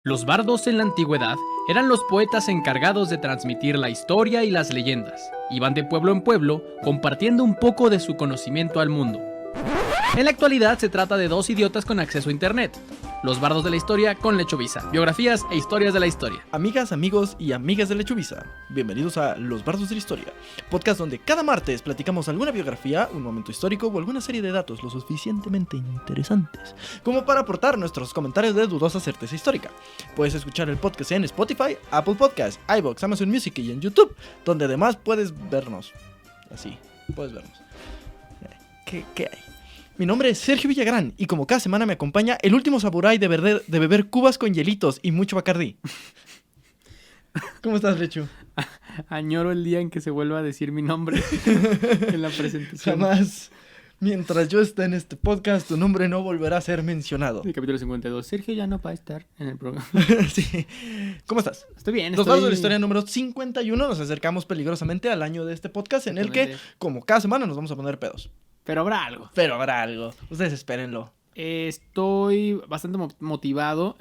Los bardos en la antigüedad eran los poetas encargados de transmitir la historia y las leyendas. Iban de pueblo en pueblo compartiendo un poco de su conocimiento al mundo. En la actualidad se trata de dos idiotas con acceso a internet. Los bardos de la historia con Lechubiza, biografías e historias de la historia. Amigas, amigos y amigas de Lechubiza, bienvenidos a Los Bardos de la Historia, podcast donde cada martes platicamos alguna biografía, un momento histórico o alguna serie de datos lo suficientemente interesantes como para aportar nuestros comentarios de dudosa certeza histórica. Puedes escuchar el podcast en Spotify, Apple Podcasts, iVoox, Amazon Music y en YouTube, donde además puedes vernos. Así, puedes vernos. ¿Qué hay? Mi nombre es Sergio Villagrán y como cada semana me acompaña el último samurái de beber cubas con hielitos y mucho Bacardí. ¿Cómo estás, Lechu? Añoro el día en que se vuelva a decir mi nombre en la presentación. Jamás, mientras yo esté en este podcast, tu nombre no volverá a ser mencionado. El capítulo 52. Sergio ya no va a estar en el programa. Sí. ¿Cómo estás? Estoy bien, Los Bardos de la Historia número 51. Nos acercamos peligrosamente al año de este podcast en el que, como cada semana, nos vamos a poner pedos. Pero habrá algo. Ustedes espérenlo. Estoy bastante motivado.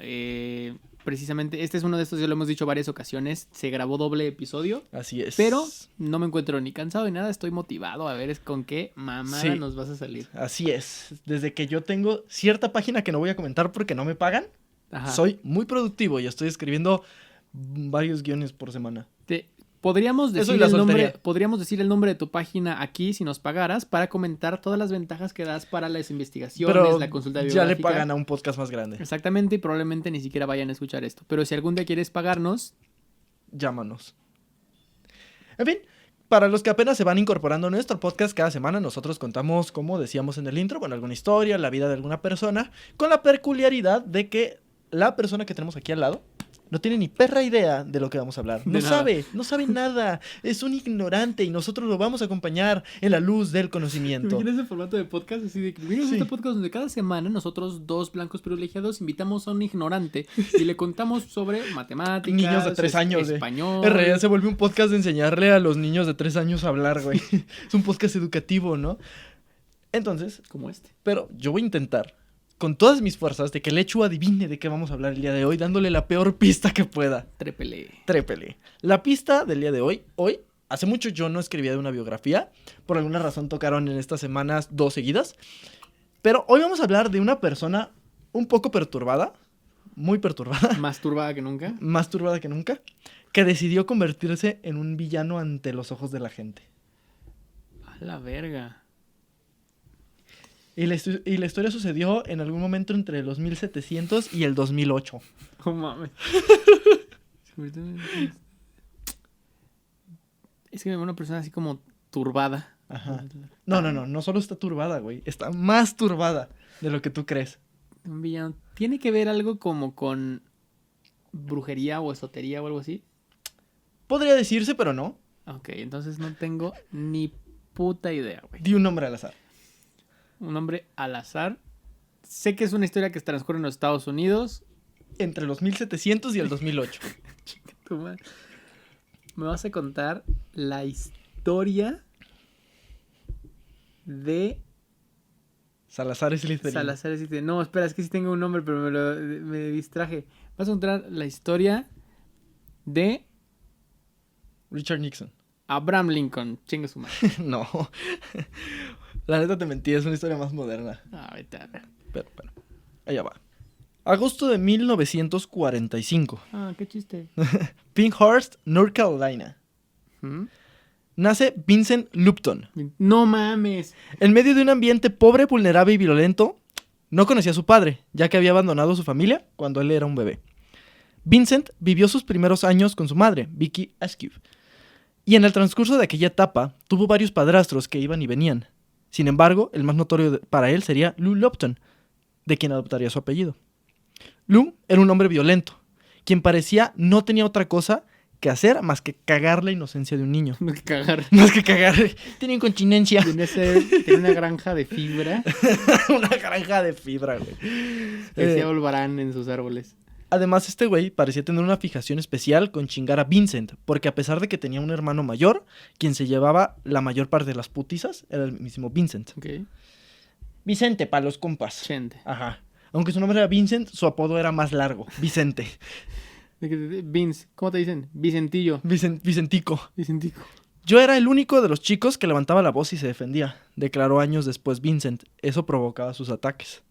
Precisamente, este es uno de estos, ya lo hemos dicho varias ocasiones. Se grabó doble episodio. Así es. Pero no me encuentro ni cansado ni nada. Estoy motivado a ver con qué mamada Sí, nos vas a salir. Así es. Desde que yo tengo cierta página que no voy a comentar porque no me pagan, Ajá. soy muy productivo y estoy escribiendo varios guiones por semana. Podríamos Eso decir, y la soltería. podríamos decir el nombre de tu página aquí si nos pagaras para comentar todas las ventajas que das para las investigaciones, Pero la consulta ya biográfica. le pagan a un podcast más grande. Exactamente, y probablemente ni siquiera vayan a escuchar esto. Pero si algún día quieres pagarnos, Llámanos. En fin, para los que apenas se van incorporando a nuestro podcast, cada semana nosotros contamos, como decíamos en el intro, con alguna historia, la vida de alguna persona, con la peculiaridad de que la persona que tenemos aquí al lado no tiene ni perra idea de lo que vamos a hablar. No sabe nada. Es un ignorante y nosotros lo vamos a acompañar en la luz del conocimiento. ¿Imaginas el formato de podcast así de que miren este podcast donde cada semana nosotros dos blancos privilegiados invitamos a un ignorante y le contamos sobre matemáticas, Niños de 3 años, español. En realidad se vuelve un podcast de enseñarle a los niños de 3 años a hablar, güey. Es un podcast educativo, ¿no? Entonces, Como este. pero yo voy a intentar, con todas mis fuerzas, de que Lechu adivine de qué vamos a hablar el día de hoy, dándole la peor pista que pueda. Trépele. La pista del día de hoy, hace mucho yo no escribía de una biografía, por alguna razón tocaron en estas semanas 2 seguidas, pero hoy vamos a hablar de una persona un poco perturbada, muy perturbada. Más turbada que nunca. Más turbada que nunca, que decidió convertirse en un villano ante los ojos de la gente. A la verga. Y la historia sucedió en algún momento entre los 1700 y el 2008. No mames. Es que una persona así como turbada. Ajá. No solo está turbada, güey. Está más turbada de lo que tú crees. Un villano. ¿Tiene que ver algo como con brujería o esotería o algo así? Podría decirse, pero no. Ok, entonces no tengo ni puta idea, güey. Di un nombre al azar. Un nombre al azar. Sé que es una historia que transcurre en los Estados Unidos. Entre los 1700 y el 2008. Chica tu madre. Me vas a contar la historia de Salazar Slytherin. No, espera, es que sí tengo un nombre, pero me distraje. Vas a contar la historia de Richard Nixon. Abraham Lincoln. Chinga su madre. No. La neta te mentí, es una historia más moderna. Vete a ver. Pero, allá va. Agosto de 1945. Qué chiste. Pinkhurst, North Carolina. Nace Vincent Lupton. No mames. En medio de un ambiente pobre, vulnerable y violento, no conocía a su padre, ya que había abandonado a su familia cuando él era un bebé. Vincent vivió sus primeros años con su madre, Vicky Askew. Y en el transcurso de aquella etapa, tuvo varios padrastros que iban y venían. Sin embargo, el más notorio para él sería Lou Lupton, de quien adoptaría su apellido. Lou era un hombre violento, quien parecía no tenía otra cosa que hacer más que cagar la inocencia de un niño. Más que cagar. Tenía incontinencia. Tiene una granja de fibra. Una granja de fibra, güey. Decía Olvarán en sus árboles. Además, este güey parecía tener una fijación especial con chingar a Vincent, porque a pesar de que tenía un hermano mayor, quien se llevaba la mayor parte de las putizas era el mismo Vincent. Ok. Vicente, pa' los compas. Chente. Ajá. Aunque su nombre era Vincent, su apodo era más largo, Vicente. Vince, ¿cómo te dicen? Vicentillo. Vicentico. Vicentico. Yo era el único de los chicos que levantaba la voz y se defendía, declaró años después Vincent. Eso provocaba sus ataques.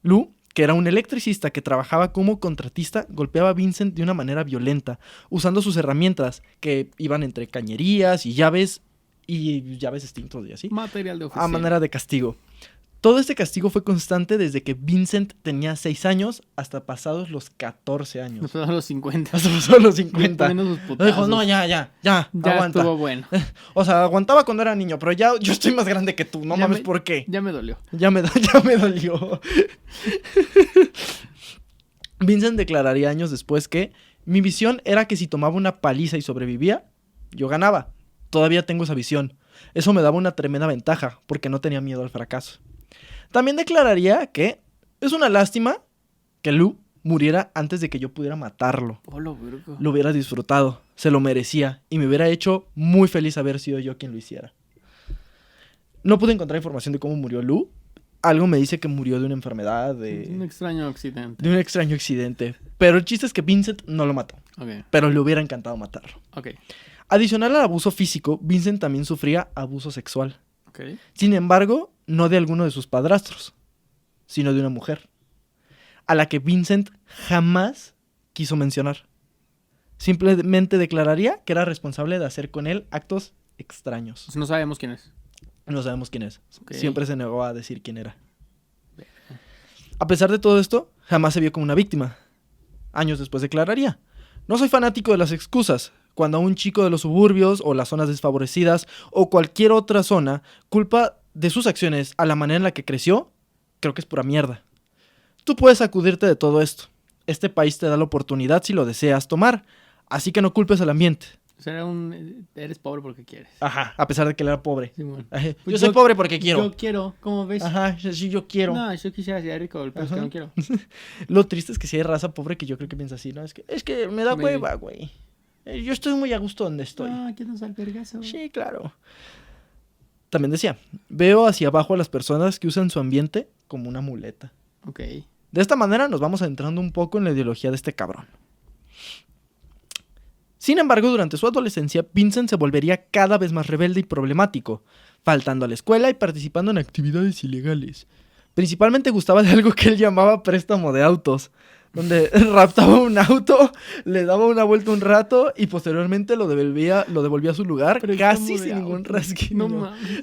Lou, que era un electricista que trabajaba como contratista, golpeaba a Vincent de una manera violenta, usando sus herramientas, que iban entre cañerías y llaves extintos y así, Material de oficina. a manera de castigo. Todo este castigo fue constante desde que Vincent tenía 6 años hasta pasados los 14 años. Nos pasaron los 50. Hasta pasados los 50. Poniendo sus putazos. Dijo, no, ya, aguanta. Estuvo bueno. O sea, aguantaba cuando era niño, pero ya yo estoy más grande que tú, no Ya mames me- por qué. Ya me dolió. Ya me dolió. Vincent declararía años después que mi visión era que si tomaba una paliza y sobrevivía, yo ganaba. Todavía tengo esa visión. Eso me daba una tremenda ventaja, porque no tenía miedo al fracaso. También declararía que es una lástima que Lou muriera antes de que yo pudiera matarlo. Polo, bruco. Lo hubiera disfrutado, se lo merecía y me hubiera hecho muy feliz haber sido yo quien lo hiciera. No pude encontrar información de cómo murió Lou. Algo me dice que murió de una enfermedad, Un extraño accidente. de un extraño accidente. Pero el chiste es que Vincent no lo mató, Ok, pero le hubiera encantado matarlo. ok, Adicional al abuso físico, Vincent también sufría abuso sexual. ok. Sin embargo, no de alguno de sus padrastros, sino de una mujer, a la que Vincent jamás quiso mencionar. Simplemente declararía que era responsable de hacer con él actos extraños. Pues no sabemos quién es. No sabemos quién es. Ok. Siempre se negó a decir quién era. A pesar de todo esto, jamás se vio como una víctima. Años después declararía: no soy fanático de las excusas. Cuando a un chico de los suburbios o las zonas desfavorecidas o cualquier otra zona culpa de sus acciones a la manera en la que creció, creo que es pura mierda. Tú puedes sacudirte de todo esto. Este país te da la oportunidad si lo deseas tomar, así que no culpes al ambiente. O sea, eres pobre porque quieres. Ajá, a pesar de que él era pobre. Simón. Ajá, Pues yo soy pobre porque quiero. Yo quiero, ¿cómo ves? Ajá, sí, yo quiero. No, yo quisiera ser rico, pero es que Ajá. no quiero. Lo triste es que si hay raza pobre que yo creo que piensa así, ¿no? Es que me da Me- hueva, güey. Yo estoy muy a gusto donde estoy. Ah, aquí nos albergazo. Sí, claro. También decía: veo hacia abajo a las personas que usan su ambiente como una muleta. Ok. De esta manera nos vamos adentrando un poco en la ideología de este cabrón. Sin embargo, durante su adolescencia, Vincent se volvería cada vez más rebelde y problemático, faltando a la escuela y participando en actividades ilegales. Principalmente gustaba de algo que él llamaba préstamo de autos, donde raptaba un auto, le daba una vuelta un rato y posteriormente lo devolvía a su lugar casi sin ningún rasguño. No mames.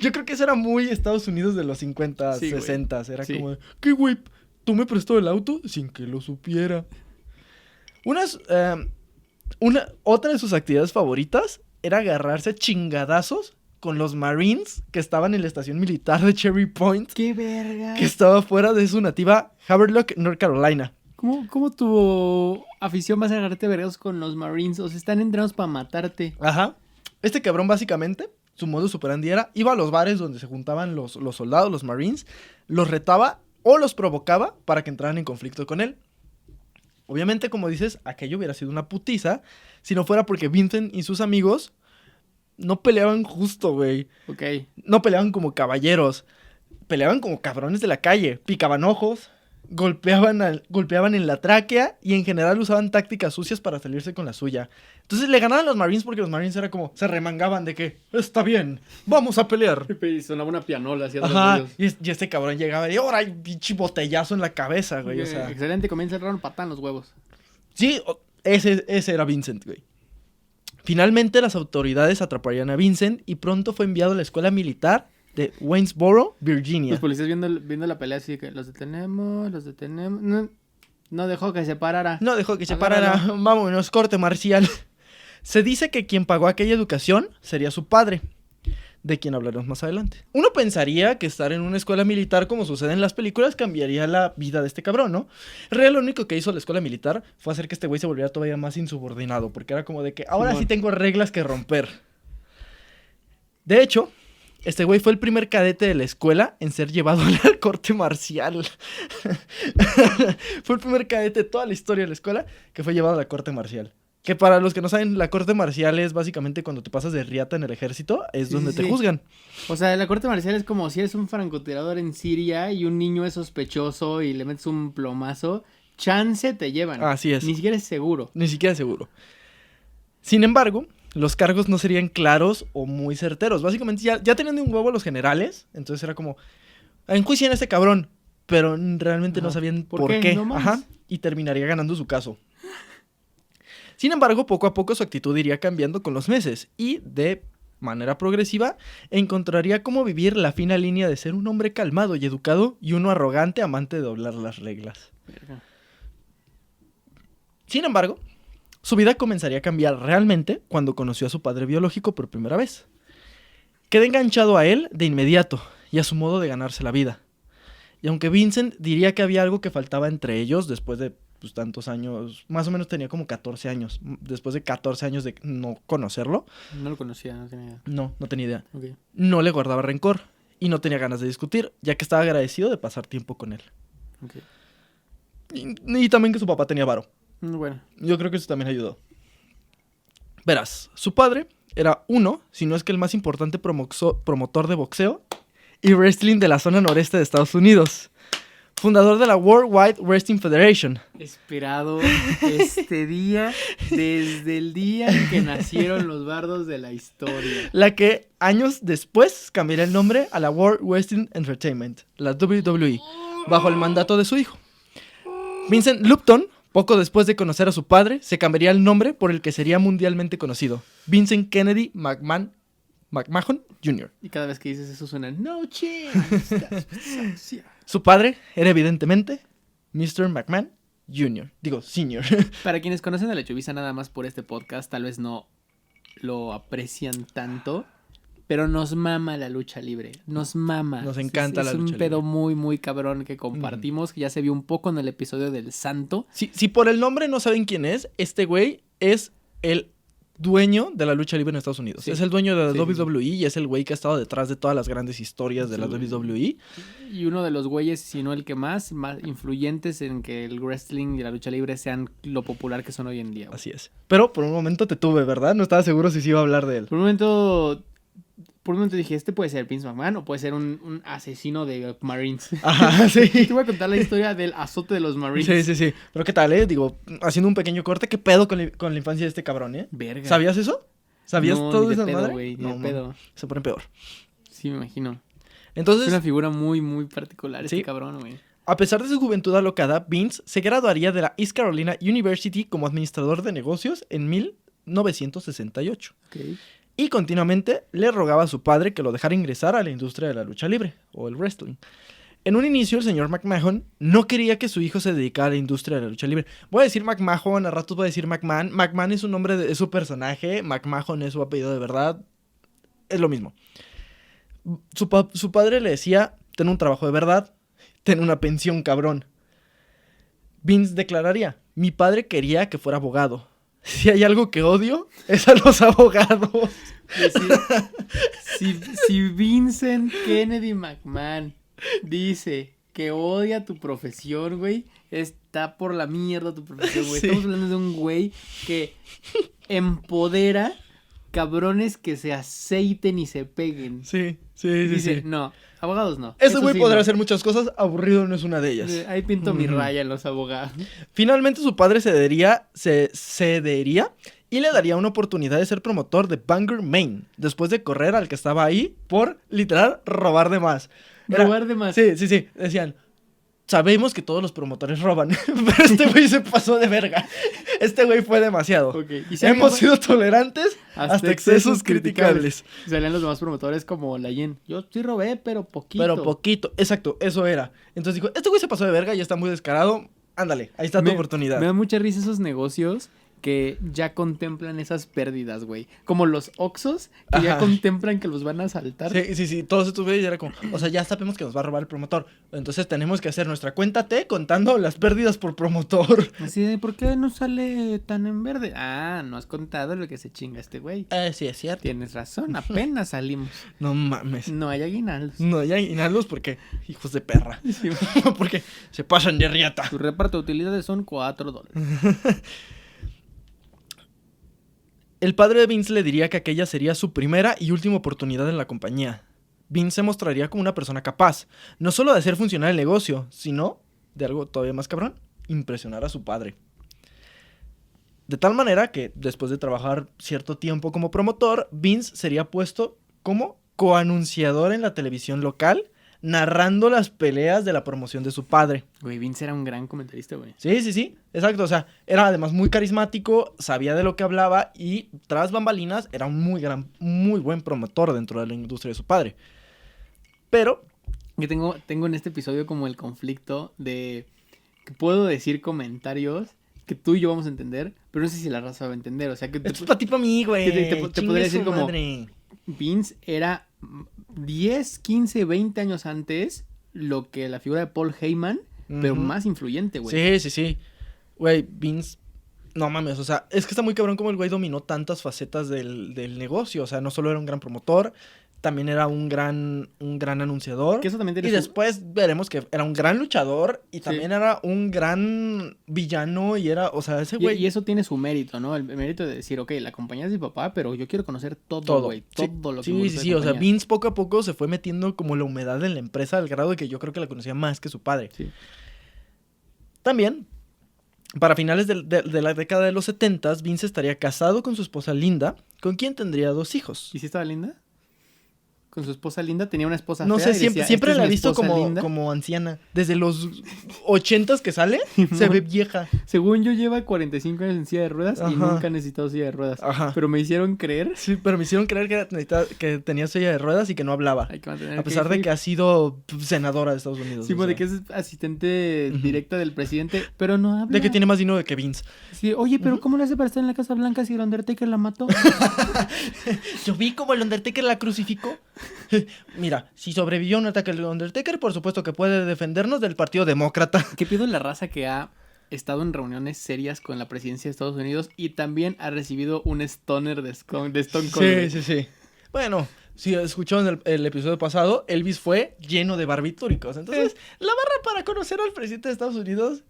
Yo creo que eso era muy Estados Unidos de los 50, Sí, güey. 60. Era Sí. como, ¿qué güey? ¿Tú me prestó el auto sin que lo supiera? Otra de sus actividades favoritas era agarrarse a chingadazos con los Marines que estaban en la estación militar de Cherry Point, ¡Qué verga! que estaba fuera de su nativa Haverlock, North Carolina. ¿Cómo tu afición vas a agarrarte vergazos con los Marines? O sea, están entrenados para matarte. Ajá. Este cabrón básicamente, su modus operandi era, iba a los bares donde se juntaban los soldados, los Marines, los retaba o los provocaba para que entraran en conflicto con él. Obviamente, como dices, aquello hubiera sido una putiza si no fuera porque Vincent y sus amigos no peleaban justo, güey. Ok. No peleaban como caballeros. Peleaban como cabrones de la calle. Picaban ojos, golpeaban en la tráquea y en general usaban tácticas sucias para salirse con la suya. Entonces le ganaban los Marines porque los Marines era como, se remangaban de que, está bien, vamos a pelear. Y sonaba una pianola así Ajá, y este cabrón llegaba y ahora hay pinche botellazo en la cabeza, güey. O sea, Excelente, comienza el round, patan los huevos. sí, ese era Vincent, güey. Finalmente las autoridades atraparían a Vincent y pronto fue enviado a la escuela militar de Waynesboro, Virginia. Los policías viendo la pelea así que los detenemos. No dejó que se parara. No dejó que se Agárralo. parara, vámonos, corte marcial. Se dice que quien pagó aquella educación sería su padre, de quien hablaremos más adelante. Uno pensaría que estar en una escuela militar, como sucede en las películas, cambiaría la vida de este cabrón, ¿no? En realidad, lo único que hizo la escuela militar fue hacer que este güey se volviera todavía más insubordinado, porque era como de que ahora sí tengo reglas que romper. De hecho, este güey fue el primer cadete de la escuela en ser llevado a la corte marcial. Fue el primer cadete de toda la historia de la escuela que fue llevado a la corte marcial. Que para los que no saben, la corte marcial es básicamente cuando te pasas de riata en el ejército, es donde te juzgan. O sea, la corte marcial es como si eres un francotirador en Siria y un niño es sospechoso y le metes un plomazo, chance te llevan. Así es. Ni siquiera es seguro. Ni siquiera es seguro. Sin embargo, los cargos no serían claros o muy certeros. Básicamente ya tenían de un huevo los generales, entonces era como, enjuicien a este cabrón, pero realmente no sabían por qué. No más. Ajá, y terminaría ganando su caso. Sin embargo, poco a poco su actitud iría cambiando con los meses y, de manera progresiva, encontraría cómo vivir la fina línea de ser un hombre calmado y educado y uno arrogante amante de doblar las reglas. Verga. Sin embargo, su vida comenzaría a cambiar realmente cuando conoció a su padre biológico por primera vez. Quedó enganchado a él de inmediato y a su modo de ganarse la vida. Y aunque Vincent diría que había algo que faltaba entre ellos después de tantos años, más o menos tenía como 14 años, después de 14 años de no conocerlo. No lo conocía, no tenía idea. No tenía idea. Okay. No le guardaba rencor y no tenía ganas de discutir, ya que estaba agradecido de pasar tiempo con él. Okay. Y también que su papá tenía varo. Bueno. Yo creo que eso también ayudó. Verás, su padre era uno, si no es que el más importante promotor de boxeo y wrestling de la zona noreste de Estados Unidos. Fundador de la World Wide Wrestling Federation. Esperado este día desde el día en que nacieron los bardos de la historia. La que años después cambiaría el nombre a la World Wrestling Entertainment, la WWE, bajo el mandato de su hijo. Vincent Lupton, poco después de conocer a su padre, se cambiaría el nombre por el que sería mundialmente conocido, Vincent Kennedy McMahon Jr. Y cada vez que dices eso suena, no chance. Su padre era evidentemente Mr. McMahon Jr., digo, Senior. Para quienes conocen a la Chubiza nada más por este podcast, tal vez no lo aprecian tanto, pero nos mama la lucha libre, nos mama. Nos encanta la lucha libre. Es un pedo muy, muy cabrón que compartimos, que ya se vio un poco en el episodio del Santo. Si por el nombre no saben quién es, este güey es el dueño de la lucha libre en Estados Unidos. Sí. Es el dueño de la WWE y es el güey que ha estado detrás de todas las grandes historias de la WWE. Y uno de los güeyes, si no el que más influyentes en que el wrestling y la lucha libre sean lo popular que son hoy en día. Güey. Así es. Pero por un momento te tuve, ¿verdad? No estaba seguro si sí iba a hablar de él. Por un momento dije, este puede ser Vince McMahon o puede ser un asesino de Marines. Ajá, sí. Te voy a contar la historia del azote de los Marines. Sí. Pero ¿qué tal, Digo, haciendo un pequeño corte, ¿qué pedo con la infancia de este cabrón, Verga. ¿Sabías eso? ¿Sabías no, todo ni eso, de pedo, madre? Güey, ni no, de pedo. Se pone peor. Sí, me imagino. Entonces, es una figura muy, muy particular sí. este cabrón, güey. A pesar de su juventud alocada, Vince se graduaría de la East Carolina University como administrador de negocios en 1968. Okay. Y continuamente le rogaba a su padre que lo dejara ingresar a la industria de la lucha libre, o el wrestling. En un inicio, el señor McMahon no quería que su hijo se dedicara a la industria de la lucha libre. Voy a decir McMahon, a ratos voy a decir McMahon. McMahon es un nombre de su personaje, McMahon es su apellido de verdad. Es lo mismo. Su padre le decía, ten un trabajo de verdad, ten una pensión, cabrón. Vince declararía, mi padre quería que fuera abogado. Si hay algo que odio, es a los abogados. Si Vincent Kennedy McMahon dice que odia tu profesión, güey, está por la mierda tu profesión, güey. Sí. Estamos hablando de un güey que empodera cabrones que se aceiten y se peguen. Sí. Dice, no, abogados no. Ese güey sí, podrá hacer muchas cosas, aburrido no es una de ellas. Ahí pinto mi raya en los abogados. Finalmente su padre cedería y le daría una oportunidad de ser promotor de Bangor, Maine, después de correr al que estaba ahí por, literal, robar de más. ¿Robar de más? Sí. Decían, sabemos que todos los promotores roban, pero este güey se pasó de verga. Este güey fue demasiado. Okay. ¿Y hemos sido tolerantes hasta excesos criticables. Salían los demás promotores como la Yen. Yo sí robé, pero poquito. Exacto, eso era. Entonces dijo, este güey se pasó de verga y está muy descarado. Ándale, ahí está tu oportunidad. Me da mucha risa esos negocios que ya contemplan esas pérdidas, güey. Como los Oxxos, que ya contemplan que los van a asaltar. Sí. Todos estos güeyes era como, o sea, ya sabemos que nos va a robar el promotor. Entonces tenemos que hacer nuestra cuenta T contando las pérdidas por promotor. Así de, ¿por qué no sale tan en verde? Ah, no has contado lo que se chinga este güey. Sí, es cierto. Tienes razón, apenas salimos. No mames. No hay aguinaldos. No hay aguinaldos porque, hijos de perra. Sí. Porque se pasan de riata. Tu reparto de utilidades son $4. el padre de Vince le diría que aquella sería su primera y última oportunidad en la compañía. Vince se mostraría como una persona capaz, no solo de hacer funcionar el negocio, sino de algo todavía más cabrón, impresionar a su padre. De tal manera que, después de trabajar cierto tiempo como promotor, Vince sería puesto como coanunciador en la televisión local, narrando las peleas de la promoción de su padre. Güey, Vince era un gran comentarista, güey. Sí, exacto, o sea, era además muy carismático, sabía de lo que hablaba y tras bambalinas era un muy buen promotor dentro de la industria de su padre. Pero... Yo tengo en este episodio como el conflicto de que puedo decir comentarios que tú y yo vamos a entender, pero no sé si la raza va a entender, o sea que... Esto es para ti, para mí, güey. Te podría decir como... Vince era 10, 15, 20 años antes lo que la figura de Paul Heyman, pero más influyente, güey. Sí. Güey, Vince, no mames, o sea, es que está muy cabrón como el güey dominó tantas facetas del negocio. O sea, no solo era un gran promotor, también era un gran anunciador. Que eso también y después veremos que era un gran luchador y también era un gran villano y era, o sea, ese güey... Y eso tiene su mérito, ¿no? El mérito de decir, ok, la compañía es de mi papá, pero yo quiero conocer todo, güey. Todo lo que Sí, o sea, Vince poco a poco se fue metiendo como la humedad en la empresa al grado de que yo creo que la conocía más que su padre. Sí. También, para finales de la década de los 70, Vince estaría casado con su esposa Linda, con quien tendría 2 hijos. ¿Y si estaba linda? Con su esposa Linda, tenía una esposa no fea sé, y decía, siempre la he visto Linda. como anciana. Desde los 80s que sale, se ve vieja. Según yo, lleva 45 años en silla de ruedas y nunca ha necesitado silla de ruedas. Ajá. Pero me hicieron creer. Sí, pero me hicieron creer que tenía silla de ruedas y que no hablaba. Hay que mantener A pesar de que ha sido senadora de Estados Unidos. Sí, o sea. de que es asistente directa del presidente, pero no habla. De que tiene más dinero que Vince. Sí, oye, pero ¿cómo le hace para estar en la Casa Blanca si el Undertaker la mató? Yo vi como el Undertaker la crucificó. Mira, si sobrevivió a un ataque del Undertaker, por supuesto que puede defendernos del Partido Demócrata. ¿Qué pido la raza que ha estado en reuniones serias con la presidencia de Estados Unidos y también ha recibido un stoner de Stone Cold? Sí. Bueno, si escucharon el episodio pasado, Elvis fue lleno de barbitúricos. Entonces, la barra para conocer al presidente de Estados Unidos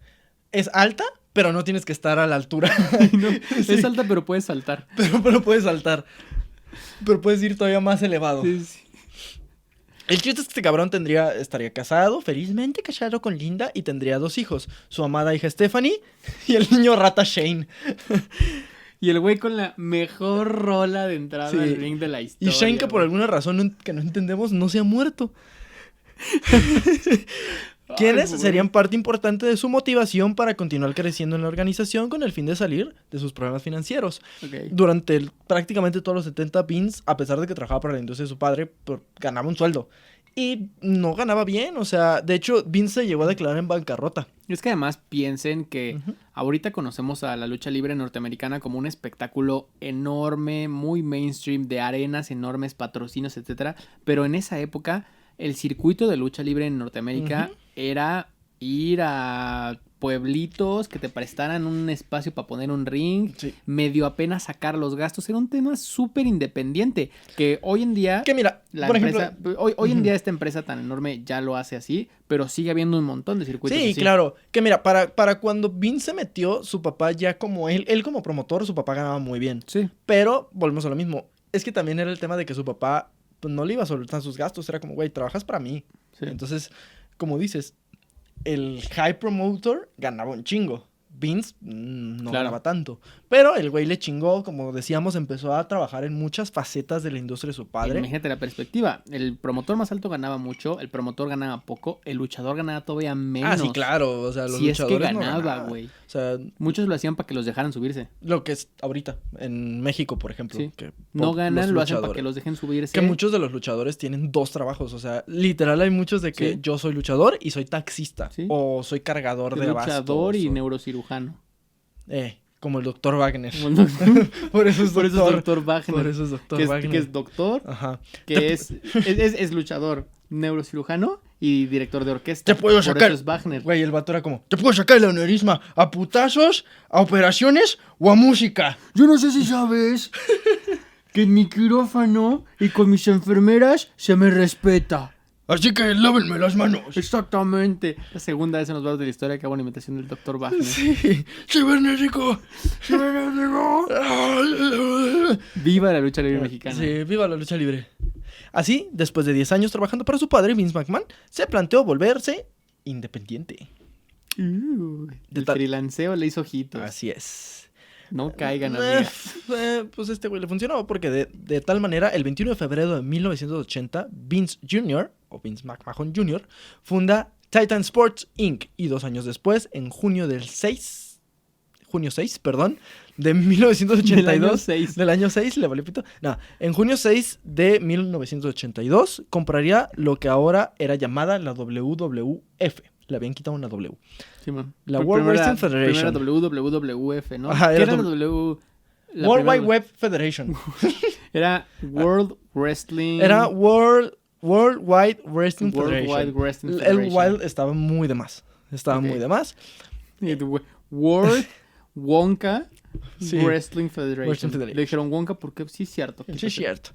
es alta, pero no tienes que estar a la altura. No, sí. Es alta, pero puedes saltar. Pero puedes saltar. Pero puedes ir todavía más elevado. Sí. El chiste es que este cabrón estaría casado, felizmente casado con Linda, y tendría 2 hijos. Su amada hija Stephanie y el niño rata Shane. Y el güey con la mejor rola de entrada al ring de la historia. Y Shane, que por alguna razón que no entendemos, no se ha muerto. Quienes serían parte importante de su motivación para continuar creciendo en la organización con el fin de salir de sus problemas financieros. Okay. Durante prácticamente todos los 70, Vince, a pesar de que trabajaba para la industria de su padre, ganaba un sueldo. Y no ganaba bien, o sea, de hecho, Vince se llegó a declarar en bancarrota. Es que además piensen que ahorita conocemos a la lucha libre norteamericana como un espectáculo enorme, muy mainstream, de arenas enormes, patrocinios, etcétera. Pero en esa época, el circuito de lucha libre en Norteamérica era ir a pueblitos que te prestaran un espacio para poner un ring, medio apenas sacar los gastos. Era un tema súper independiente, que hoy en día... Que mira, por ejemplo... Hoy en día esta empresa tan enorme ya lo hace así, pero sigue habiendo un montón de circuitos así. Sí, claro. Que mira, para cuando Vince se metió, su papá ya como él como promotor, su papá ganaba muy bien. Sí. Pero, volvemos a lo mismo, es que también era el tema de que su papá pues, no le iba a soltar sus gastos, era como, güey, trabajas para mí. Sí. Entonces, como dices, el high promoter ganaba un chingo. Vince no ganaba tanto. Pero el güey le chingó, como decíamos, empezó a trabajar en muchas facetas de la industria de su padre. Imagínate la perspectiva. El promotor más alto ganaba mucho, el promotor ganaba poco, el luchador ganaba todavía menos. Ah, sí, claro. O sea, los si luchadores es que ganaba, güey. O sea, muchos lo hacían para que los dejaran subirse. Lo que es ahorita, en México, por ejemplo. Sí. Que no ganan, lo hacen para que los dejen subirse. Que muchos de los luchadores tienen 2 trabajos. O sea, literal hay muchos de que yo soy luchador y soy taxista. ¿Sí? O soy cargador de abastos. Luchador y neurocirujano. Como el doctor Wagner. Por eso es doctor Wagner. Por eso es doctor Wagner. Que es doctor, ajá. Que es luchador, neurocirujano y director de orquesta. Te puedo sacar. Por eso es Wagner. Güey, el vato era como, te puedo sacar el aneurisma a putazos, a operaciones o a música. Yo no sé si sabes que en mi quirófano y con mis enfermeras se me respeta. Así que lávenme las manos. Exactamente. La segunda vez en los bardos de la historia que hago una imitación del Dr. Wagner. Sí, cibernético. Cibernético. Viva la lucha libre mexicana. Sí, viva la lucha libre. Así, después de 10 años trabajando para su padre, Vince McMahon se planteó volverse independiente. El freelanceo le hizo ojitos. Así es. No caigan, amiga. Pues este güey le funcionó porque de tal manera, el 21 de febrero de 1980, Vince Jr., o Vince McMahon Jr., funda Titan Sports Inc. Y 2 años después, en junio 6, de 1982. Del año 6, le valió pito. No, en junio 6 de 1982, compraría lo que ahora era llamada la WWF. Le habían quitado una W. Sí, man. La World Wrestling Federation. Primera WWF, ¿no? Ajá, ¿Qué era era la W? World Wide Web Federation. Era World Wrestling. Era World Wide Wrestling World Federation. Wide Wrestling El Federation. Wild estaba muy de más. Ok. Muy de más. World Wonka Sí. Wrestling Federation. Wrestling Federation. Le dijeron Wonka porque sí es cierto. Sí, es cierto.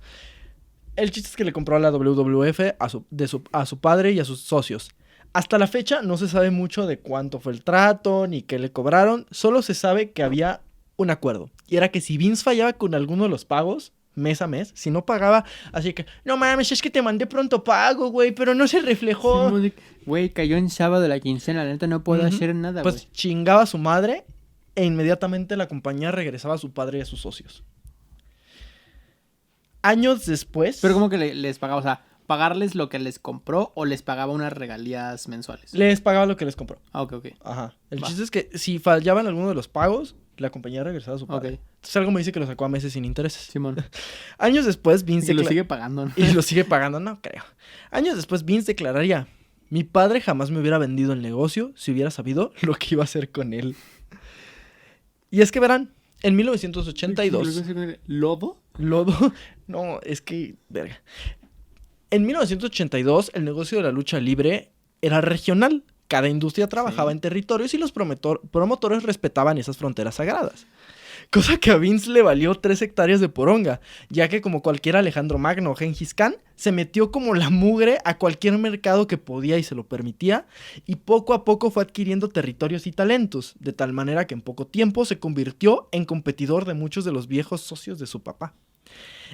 El chiste es que le compró a la WWF a su padre y a sus socios. Hasta la fecha no se sabe mucho de cuánto fue el trato ni qué le cobraron. Solo se sabe que había un acuerdo. Y era que si Vince fallaba con alguno de los pagos, mes a mes, si no pagaba, así que, no mames, es que te mandé pronto pago, güey, pero no se reflejó. Güey, cayó en sábado la quincena, la neta no puedo hacer nada, güey. Pues chingaba a su madre e inmediatamente la compañía regresaba a su padre y a sus socios. Años después... Pero ¿cómo que les pagaba? O sea, ¿pagarles lo que les compró o les pagaba unas regalías mensuales? Les pagaba lo que les compró. Ah, ok. Ajá. El Va. chiste es que si fallaban alguno de los pagos, la compañía regresaba a su padre. Ok. Entonces algo me dice que lo sacó a meses sin intereses. Simón. Años después, Vince... Y lo sigue pagando, ¿no? Y lo sigue pagando, no creo. Años después, Vince declararía: mi padre jamás me hubiera vendido el negocio si hubiera sabido lo que iba a hacer con él. Y es que verán, en 1982... ¿Lodo? Lodo. No, es que... Verga. En 1982, el negocio de la lucha libre era regional. Cada industria trabajaba en territorios y los promotores respetaban esas fronteras sagradas. Cosa que a Vince le valió 3 hectáreas de poronga, ya que como cualquier Alejandro Magno o Gengis Khan, se metió como la mugre a cualquier mercado que podía y se lo permitía, y poco a poco fue adquiriendo territorios y talentos, de tal manera que en poco tiempo se convirtió en competidor de muchos de los viejos socios de su papá.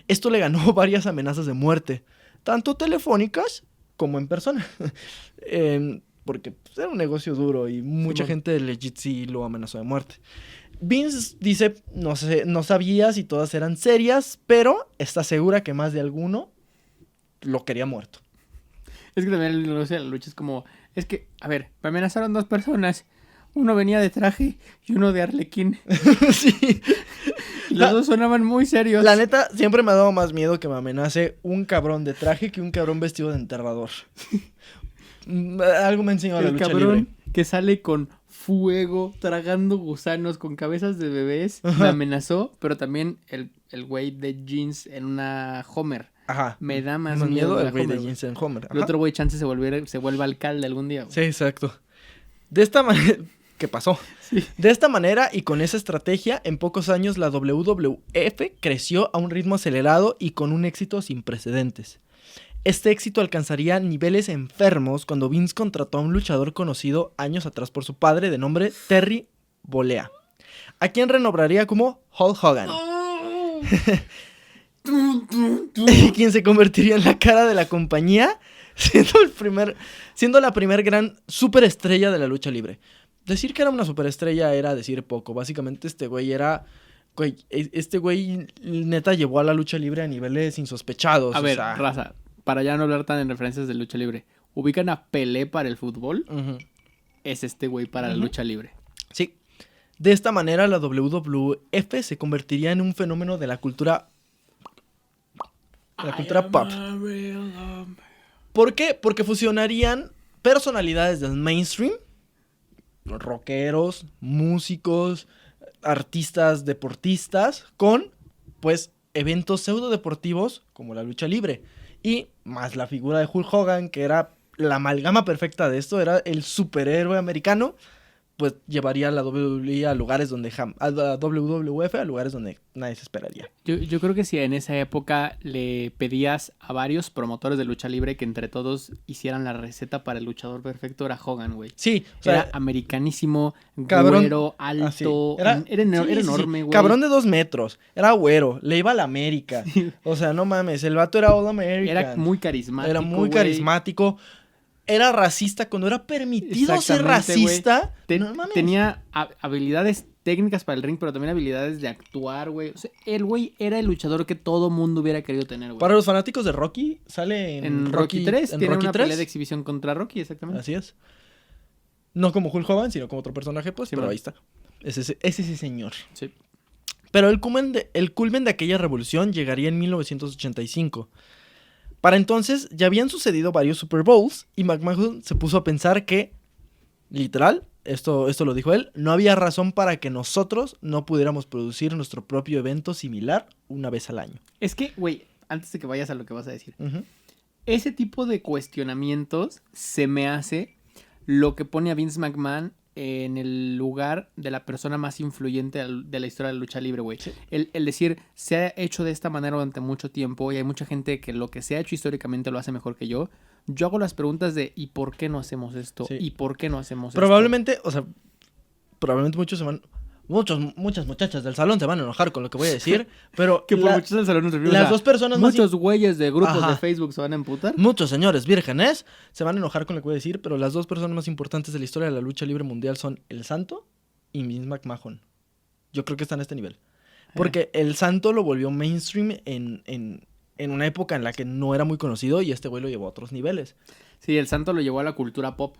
Esto le ganó varias amenazas de muerte, tanto telefónicas como en persona. Porque pues, era un negocio duro y mucha gente legit sí lo amenazó de muerte. Vince dice, no sabía si todas eran serias, pero está segura que más de alguno lo quería muerto. Es que también el negocio de la lucha es como... Es que, a ver, me amenazaron 2 personas. Uno venía de traje y uno de arlequín. Sí. Los dos sonaban muy serios. La neta, siempre me ha dado más miedo que me amenace un cabrón de traje que un cabrón vestido de enterrador. Algo me enseñó la lucha libre. El cabrón que sale con fuego, tragando gusanos con cabezas de bebés, me amenazó, pero también el güey de jeans en una Homer. Ajá. Me da más miedo el güey de jeans en Homer. El otro güey chance se vuelve alcalde algún día. Güey. Sí, exacto. De esta manera... ¿Qué pasó? Sí. De esta manera y con esa estrategia, en pocos años la WWF creció a un ritmo acelerado y con un éxito sin precedentes. Este éxito alcanzaría niveles enfermos cuando Vince contrató a un luchador conocido años atrás por su padre de nombre Terry Bollea, a quien renombraría como Hulk Hogan. Quien se convertiría en la cara de la compañía, siendo la primer gran superestrella de la lucha libre. Decir que era una superestrella era decir poco. Básicamente este güey neta llevó a la lucha libre a niveles insospechados. A ver, raza, para ya no hablar tan en referencias de lucha libre, ubican a Pelé para el fútbol, es este güey para la lucha libre. Sí. De esta manera la WWF se convertiría en un fenómeno de la cultura pop. ¿Por qué? Porque fusionarían personalidades del mainstream, rockeros, músicos, artistas, deportistas, con, pues, eventos pseudo deportivos como la lucha libre. Y más la figura de Hulk Hogan, que era la amalgama perfecta de esto, era el superhéroe americano, pues llevaría a la WWE a lugares donde a la WWF a lugares donde nadie se esperaría. Yo creo que si en esa época le pedías a varios promotores de lucha libre que entre todos hicieran la receta para el luchador perfecto, era Hogan, güey. Sí, o sea, Era americanísimo, cabrón, güero, alto, era enorme, güey. Cabrón de 2 metros, era güero, le iba a la América. O sea, no mames, el vato era All American. Era muy carismático, Era muy güey. carismático. Era racista cuando era permitido ser racista. No mames. Tenía habilidades técnicas para el ring, pero también habilidades de actuar, güey. O sea, el güey era el luchador que todo mundo hubiera querido tener, güey. Para los fanáticos de Rocky, sale En Rocky 3, tiene Rocky una 3. pelea de exhibición contra Rocky, exactamente. Así es. No como Hulk Hogan, sino como otro personaje, pues, Sí, pero man. ahí está. Es ese señor. Sí. Pero el culmen de aquella revolución llegaría en 1985. Para entonces ya habían sucedido varios Super Bowls y McMahon se puso a pensar que, literal, esto lo dijo él, no había razón para que nosotros no pudiéramos producir nuestro propio evento similar una vez al año. Es que, güey, antes de que vayas a lo que vas a decir, Ujú. ese tipo de cuestionamientos se me hace lo que pone a Vince McMahon en el lugar de la persona más influyente de la historia de la lucha libre, güey. Sí. El decir, se ha hecho de esta manera durante mucho tiempo y hay mucha gente que lo que se ha hecho históricamente lo hace mejor que yo. Yo hago las preguntas de ¿y por qué no hacemos esto? Sí. ¿Y por qué no hacemos Probablemente muchas muchachas del salón se van a enojar con lo que voy a decir, pero Que por muchos del salón nos referimos las a dos personas más muchos güeyes de grupos Ajá. de Facebook se van a emputar. muchos señores vírgenes se van a enojar con lo que voy a decir, pero las dos personas más importantes de la historia de la lucha libre mundial son el Santo y Vince McMahon. Yo creo que están a este nivel. Porque el Santo lo volvió mainstream en una época en la que no era muy conocido y este güey lo llevó a otros niveles. Sí, el santo lo llevó a la cultura pop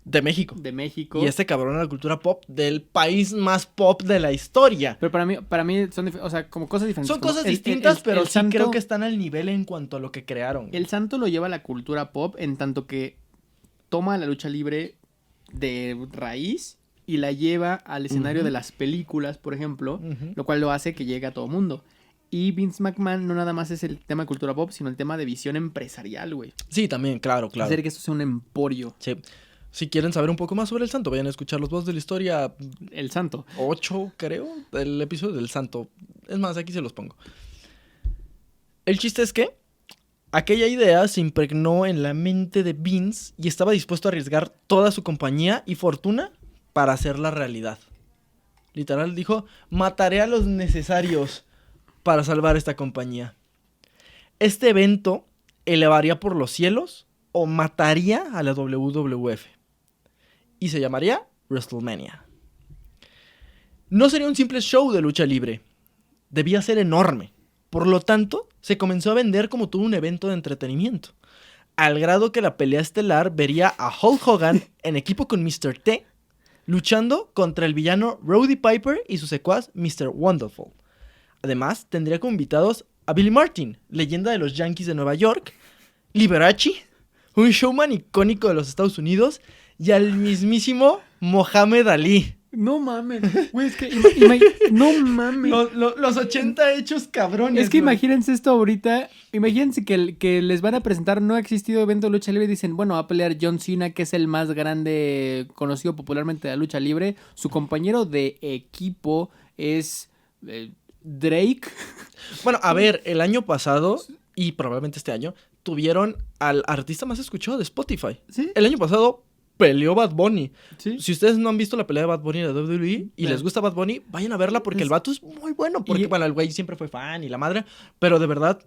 De México. de México. Y este cabrón a la cultura pop del país más pop de la historia. Pero para mí son o sea, como cosas diferentes. Son Como cosas el- distintas, pero el sí santo- creo que están al nivel en cuanto a lo que crearon. El santo lo lleva a la cultura pop en tanto que toma la lucha libre de raíz y la lleva al escenario Ujú. de las películas, por ejemplo, Ujú. lo cual lo hace que llegue a todo mundo. Y Vince McMahon no nada más es el tema de cultura pop, sino el tema de visión empresarial, güey. Sí, también, claro. Hacer que esto sea un emporio. Sí. Si quieren saber un poco más sobre el Santo, vayan a escuchar los voz de la historia El santo. 8, creo, del episodio del Santo. Es más, aquí se los pongo. El chiste es que aquella idea se impregnó en la mente de Vince y estaba dispuesto a arriesgar toda su compañía y fortuna para hacerla realidad. Literal dijo, mataré a los necesarios para salvar esta compañía. Este evento elevaría por los cielos o mataría a la WWF. Y se llamaría WrestleMania. No sería un simple show de lucha libre. Debía ser enorme. Por lo tanto, se comenzó a vender como todo un evento de entretenimiento. Al grado que la pelea estelar vería a Hulk Hogan en equipo con Mr. T, luchando contra el villano Roddy Piper y su secuaz Mr. Wonderful. Además, tendría como invitados a Billy Martin, leyenda de los Yankees de Nueva York, Liberace, un showman icónico de los Estados Unidos, y al mismísimo Mohamed Ali. No mames. Güey, es que no mames. Los 80 hechos cabrones. Es que güey. imagínense esto ahorita. Imagínense que les van a presentar. No ha existido evento de lucha libre. Y dicen, bueno, va a pelear John Cena, que es el más grande, conocido popularmente de la lucha libre. Su compañero de equipo es Drake. Bueno, a ver, el año pasado, y probablemente este año, tuvieron al artista más escuchado de Spotify. ¿Sí? El año pasado peleó Bad Bunny. Sí. Si ustedes no han visto la pelea de Bad Bunny de WWE y Claro. les gusta Bad Bunny, vayan a verla porque el vato es muy bueno. Porque, Y- bueno, el güey siempre fue fan y la madre. Pero de verdad,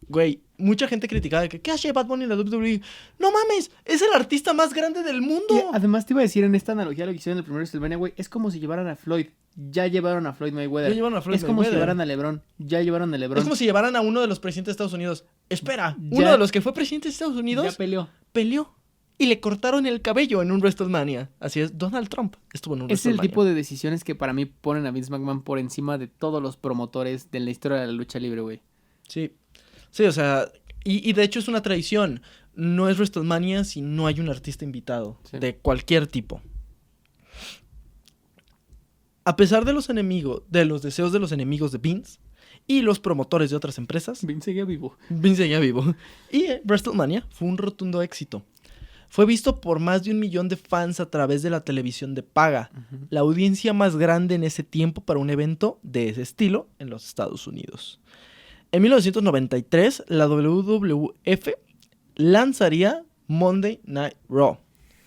güey, mucha gente criticaba de que ¿qué hace Bad Bunny en la WWE? ¡No mames! ¡Es el artista más grande del mundo! Y además te iba a decir en esta analogía lo que hicieron en el primer WrestleMania, güey. Es como si llevaran a Floyd. Ya llevaron a Floyd Mayweather. Ya llevaron a Floyd es como si Mayweather. llevaran a LeBron. Ya llevaron a LeBron. Es como si llevaran a uno de los presidentes de Estados Unidos. Espera, Ya- uno de los que fue presidente de Estados Ya Unidos peleó. peleó y le cortaron el cabello en un WrestleMania. Así es, Donald Trump estuvo en un Es el WrestleMania. tipo de decisiones que para mí ponen a Vince McMahon por encima de todos los promotores de la historia de la lucha libre, güey. Sí, sí, o sea, y de hecho es una tradición. No es WrestleMania si no hay un artista invitado, Sí. de cualquier tipo. A pesar de los deseos de los enemigos de Vince y los promotores de otras empresas, Vince seguía vivo. Vince seguía vivo. Y WrestleMania fue un rotundo éxito. Fue visto por más de 1 millón de fans a través de la televisión de paga, Ujú. la audiencia más grande en ese tiempo para un evento de ese estilo en los Estados Unidos. En 1993, la WWF lanzaría Monday Night Raw,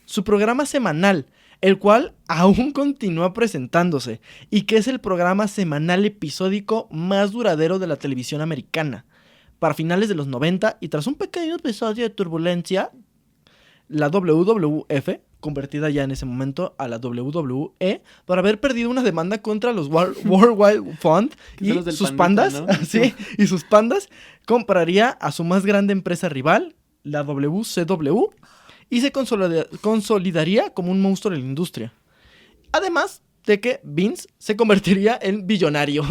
su programa semanal, el cual aún continúa presentándose y que es el programa semanal episódico más duradero de la televisión americana. Para finales de los 90 y tras un pequeño episodio de turbulencia, la WWF, convertida ya en ese momento a la WWE, por haber perdido una demanda contra los World Wide Fund Que son y los del sus pandita, pandas, ¿no? sí, y sus pandas, compraría a su más grande empresa rival, la WCW, y se consolidaría como un monstruo en la industria. Además de que Vince se convertiría en billonario.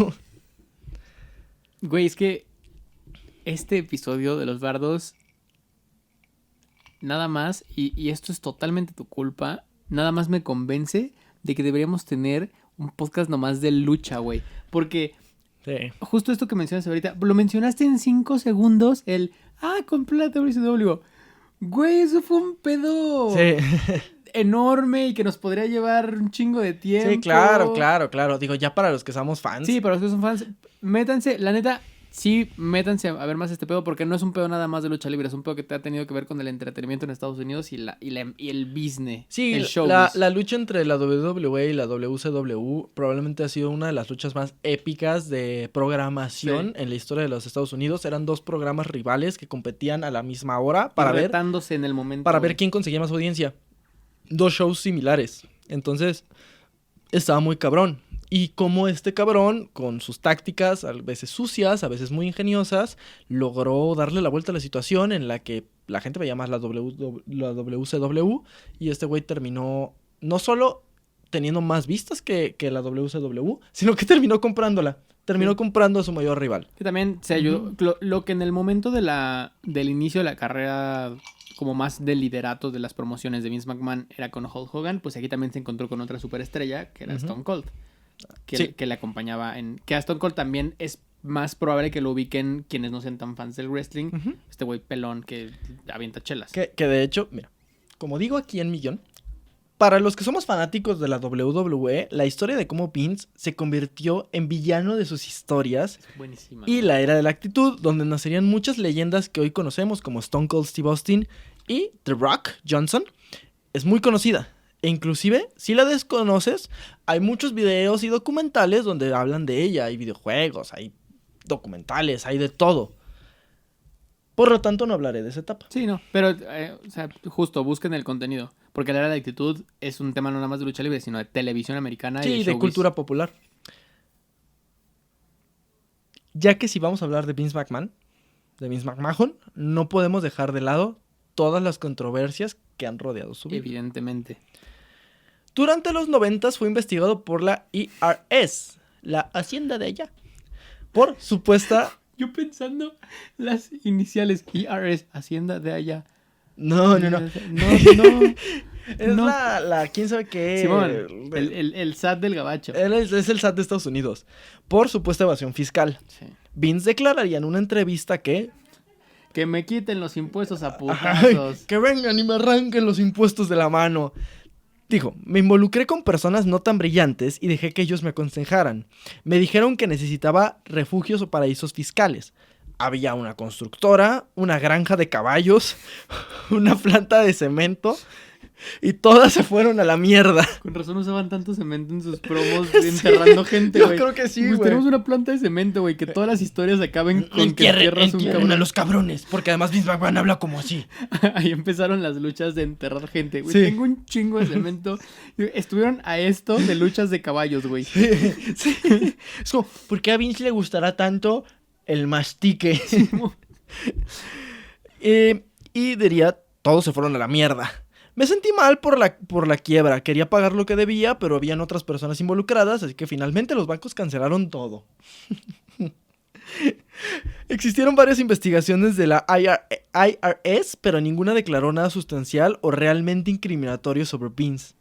Güey, es que este episodio de Los Bardos, nada más, y esto es totalmente tu culpa, nada más me convence de que deberíamos tener un podcast nomás de lucha, güey. Porque Sí. justo esto que mencionas ahorita, lo mencionaste en 5 segundos, compré la WCW. Güey, eso fue un pedo Sí. enorme y que nos podría llevar un chingo de tiempo. Sí, claro. Digo, ya para los que somos fans. Sí, para los que son fans, métanse, la neta, sí, métanse a ver más este pedo, porque no es un pedo nada más de lucha libre, es un pedo que te ha tenido que ver con el entretenimiento en Estados Unidos y el business, Sí, el showbiz. la lucha entre la WWE y la WCW probablemente ha sido una de las luchas más épicas de programación en la historia de los Estados Unidos. Eran 2 programas rivales que competían a la misma hora Y retándose en el momento. para ver güey. quién conseguía más audiencia. 2 shows similares. Entonces, estaba muy cabrón. Y como este cabrón, con sus tácticas, a veces sucias, a veces muy ingeniosas, logró darle la vuelta a la situación en la que la gente veía más la WCW y este güey terminó no solo teniendo más vistas que la WCW, sino que terminó comprándola. Terminó Sí. comprando a su mayor rival. Que también se ayudó. Lo que en el momento del inicio de la carrera, como más del liderato de las promociones de Vince McMahon, era con Hulk Hogan, pues aquí también se encontró con otra superestrella, que era Ujú. Stone Cold. Sí. Que le acompañaba en. Que a Stone Cold también es más probable que lo ubiquen quienes no sean tan fans del wrestling. Ujú. Este güey pelón que avienta chelas. Que de hecho, mira, como digo aquí en Millón, para los que somos fanáticos de la WWE, la historia de cómo Vince se convirtió en villano de sus historias Es buenísima. y la era de la actitud, donde nacerían muchas leyendas que hoy conocemos como Stone Cold Steve Austin y The Rock Johnson, es muy conocida. E inclusive, si la desconoces, hay muchos videos y documentales donde hablan de ella. Hay videojuegos, hay documentales, hay de todo. Por lo tanto, no hablaré de esa etapa. Sí, no, pero, o sea, justo, busquen el contenido. Porque la era de actitud es un tema no nada más de lucha libre, sino de televisión americana y Sí, de showbiz. cultura popular. Ya que si vamos a hablar de Vince McMahon, no podemos dejar de lado todas las controversias que han rodeado su vida. Evidentemente. Durante los 90 fue investigado por la IRS, la Hacienda de allá, por supuesta... Yo pensando las iniciales IRS, Hacienda de allá. No. No. Es No. la quién sabe qué... Simón, el SAT del gabacho. Él es el SAT de Estados Unidos, por supuesta evasión fiscal. Sí. Vince declararía en una entrevista que... Que me quiten los impuestos a Ay, putazos. que vengan y me arranquen los impuestos de la mano. Dijo, me involucré con personas no tan brillantes y dejé que ellos me aconsejaran. Me dijeron que necesitaba refugios o paraísos fiscales. Había una constructora, una granja de caballos, una planta de cemento y todas se fueron a la mierda. Con razón usaban tanto cemento en sus promos enterrando gente, Yo güey. creo que sí, Pues güey. tenemos una planta de cemento, güey, que todas las historias acaben con que entierras un Entierren cabrón. a los cabrones, porque además Vince McMahon habla como así. Ahí empezaron las luchas de enterrar gente, güey. Sí. Tengo un chingo de cemento. Estuvieron a esto de luchas de caballos, güey. Sí. Es como, ¿por qué a Vince le gustará tanto el mastique? Y diría, todos se fueron a la mierda. Me sentí mal por la quiebra. Quería pagar lo que debía, pero habían otras personas involucradas, así que finalmente los bancos cancelaron todo. Existieron varias investigaciones de la IRS, pero ninguna declaró nada sustancial o realmente incriminatorio sobre Vince.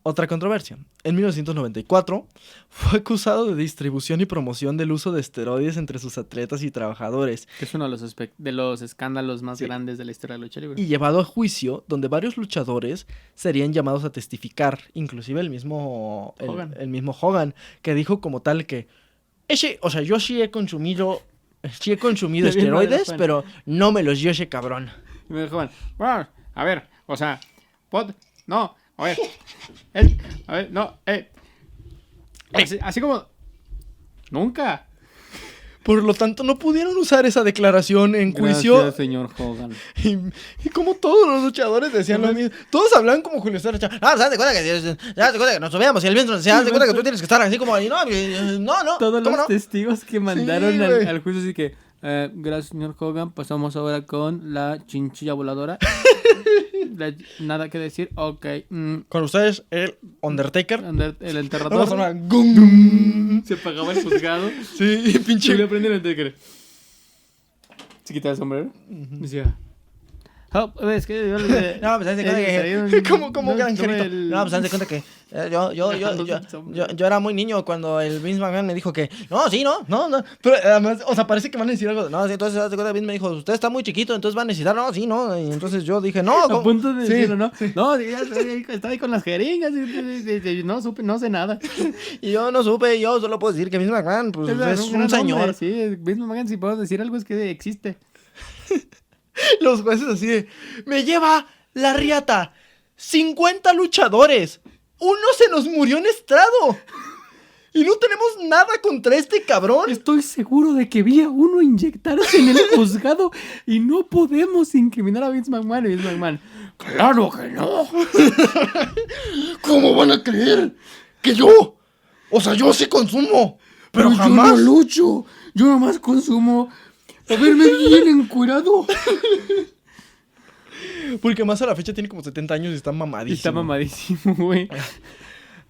Otra controversia. En 1994 fue acusado de distribución y promoción del uso de esteroides entre sus atletas y trabajadores Que es uno de los escándalos más grandes de la historia de la lucha libre. y llevado a juicio donde varios luchadores serían llamados a testificar, inclusive el mismo Hogan, que dijo como tal que yo sí he consumido esteroides, pero no me los dio ese cabrón. Y me dijo, bueno, a ver, o sea, no, a ver, así como, nunca. Por lo tanto, no pudieron usar esa declaración en juicio. Gracias, señor Hogan. Y como todos los luchadores decían lo mismo. Todos hablaban como Julio César Chávez. Ah, ¿se das cuenta que nos subíamos y el viento se das cuenta que tú tienes que estar así como ahí? No. Todos los no? testigos que mandaron Sí, al juicio, así que, gracias, señor Hogan, pasamos ahora con la chinchilla voladora. Nada que decir, ok. Con ustedes, el Undertaker. El enterrador. Vamos a sonar. ¡Gum! Se apagaba el juzgado. Sí, pinche. Y le prende el Undertaker. Se quitaba el sombrero. Decía. Es que No, pues haz de cuenta que. Como granjerito. No, pues haz de cuenta que. Yo era muy niño cuando el Vince McMahon me dijo que. No. Pero además, o sea, parece que van a decir algo. No, sí, entonces haz de cuenta que Vince me dijo, usted está muy chiquito, entonces va a necesitar. No, sí, no. Y entonces yo dije, no. A punto de decirlo, ¿no? Sí. No, ya estaba ahí con las jeringas. No supe, no sé nada. Y yo no supe, yo solo puedo decir que Vince McMahon pues, es un gran señor. Hombre, sí, Vince McMahon, si puedo decir algo es que existe. Los jueces así de, me lleva la riata 50 luchadores. Uno se nos murió en estrado. Y no tenemos nada contra este cabrón. Estoy seguro de que vi a uno inyectarse en el juzgado y no podemos incriminar a Vince McMahon. Y Vince McMahon, ¡claro que no! ¿Cómo van a creer que yo? O sea, yo sí consumo, pero jamás. Yo no lucho, yo nomás consumo a verme bien encuerado. Porque más a la fecha tiene como 70 años y está mamadísimo. Está mamadísimo, güey.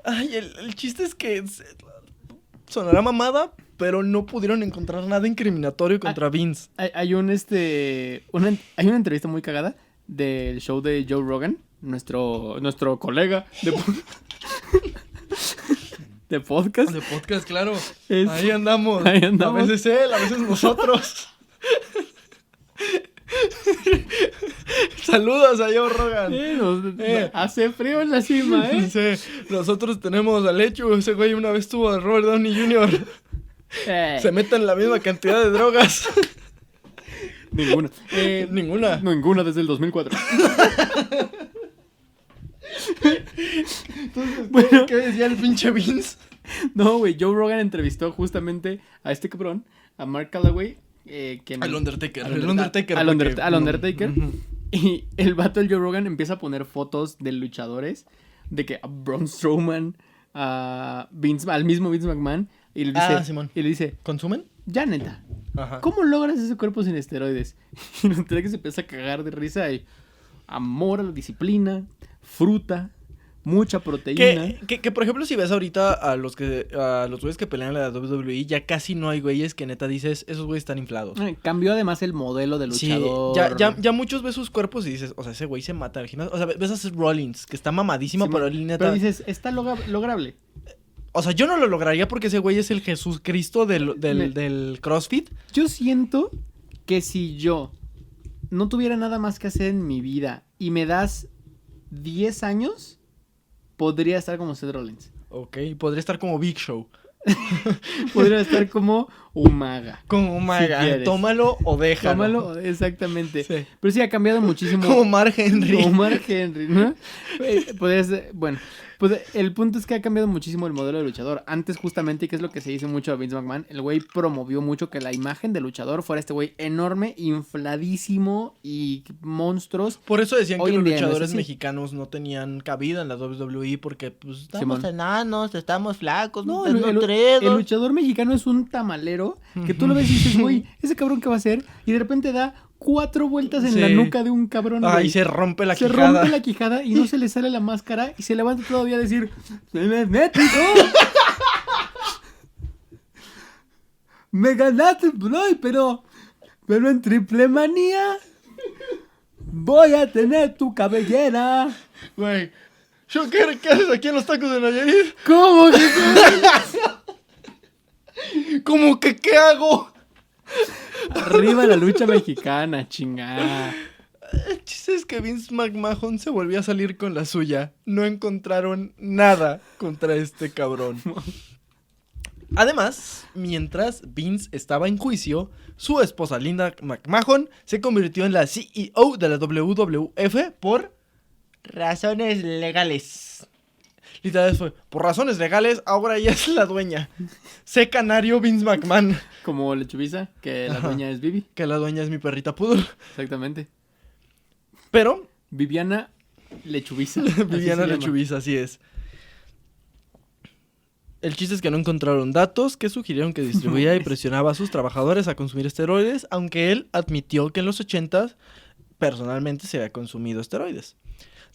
Ay, el chiste es que sonará mamada, pero no pudieron encontrar nada incriminatorio contra Vince. Hay una entrevista muy cagada del show de Joe Rogan, nuestro colega de podcast. De podcast, claro. Es- Ahí andamos. Ahí andamos. A veces él, a veces nosotros. Saludos a Joe Rogan. Hace frío en la cima, ¿eh? Sí, nosotros tenemos a Lechu. Ese güey una vez tuvo a Robert Downey Jr. Se meten la misma cantidad de drogas. Ninguna. Ninguna. Ninguna desde el 2004. Entonces, Bueno. ¿qué decía el pinche Vince? No, güey, Joe Rogan entrevistó justamente a este cabrón, a Mark Calloway. Al Undertaker. Al Undertaker. Ujú. Y el vato, el Joe Rogan, empieza a poner fotos de luchadores, de que a Braun Strowman, al mismo Vince McMahon, y le dice, Simón. y le dice, ¿Consumen? ya neta, Ajá. ¿cómo logras ese cuerpo sin esteroides? Y el Undertaker se empieza a cagar de risa y amor a la disciplina, fruta, mucha proteína. Que por ejemplo, si ves ahorita a los güeyes que pelean en la WWE, ya casi no hay güeyes que neta dices, esos güeyes están inflados. Cambió además el modelo de luchador. Sí, ya muchos ves sus cuerpos y dices, o sea, ese güey se mata al gimnasio. O sea, ves a Seth Rollins, que está mamadísimo, Sí, pero él neta. Pero dices, está lograble. O sea, yo no lo lograría porque ese güey es el Jesucristo del CrossFit. Yo siento que si yo no tuviera nada más que hacer en mi vida y me das 10 años, podría estar como Seth Rollins. Ok, podría estar como Big Show. Podría estar como Umaga. Como Umaga. quieres. Tómalo o déjalo. Tómalo, exactamente. Sí. Pero sí ha cambiado muchísimo. Como Mark Henry. Como Mark Henry, ¿no? Podría ser, bueno, pues el punto es que ha cambiado muchísimo el modelo de luchador. Antes justamente, que es lo que se dice mucho a Vince McMahon, el güey promovió mucho que la imagen del luchador fuera este güey enorme, infladísimo y monstruos. Por eso decían Hoy que en los día no es luchadores así. mexicanos no tenían cabida en la WWE porque pues Simón. enanos, estamos flacos, No, no, el luchador mexicano es un tamalero que tú lo ves y dices, güey, ese cabrón qué va a hacer, y de repente da 4 vueltas en Sí. la nuca de un cabrón. Ay, güey. se rompe la Se quijada. rompe la quijada y no se le sale la máscara y se levanta todavía a decir, ¡se me mete, me ganaste, Bloy, pero en Triple Manía voy a tener tu cabellera. Güey, Shocker, ¿qué haces aquí en los tacos de Nayarit? ¿Cómo que ¿Cómo que qué hago? Arriba la lucha mexicana, chingada. El chiste es que Vince McMahon se volvió a salir con la suya. No encontraron nada contra este cabrón. Además, mientras Vince estaba en juicio, su esposa Linda McMahon se convirtió en la CEO de la WWF por razones legales. Literal fue, por razones legales, ahora ella es la dueña. Sé canario Vince McMahon. Como Lechubiza, que la dueña es Vivi. Que la dueña es mi perrita Poodle. Exactamente. Pero Viviana Lechubiza. Viviana Lechubiza, así es. El chiste es que no encontraron datos que sugirieron que distribuía y presionaba a sus trabajadores a consumir esteroides, aunque él admitió que en los 80s personalmente se había consumido esteroides.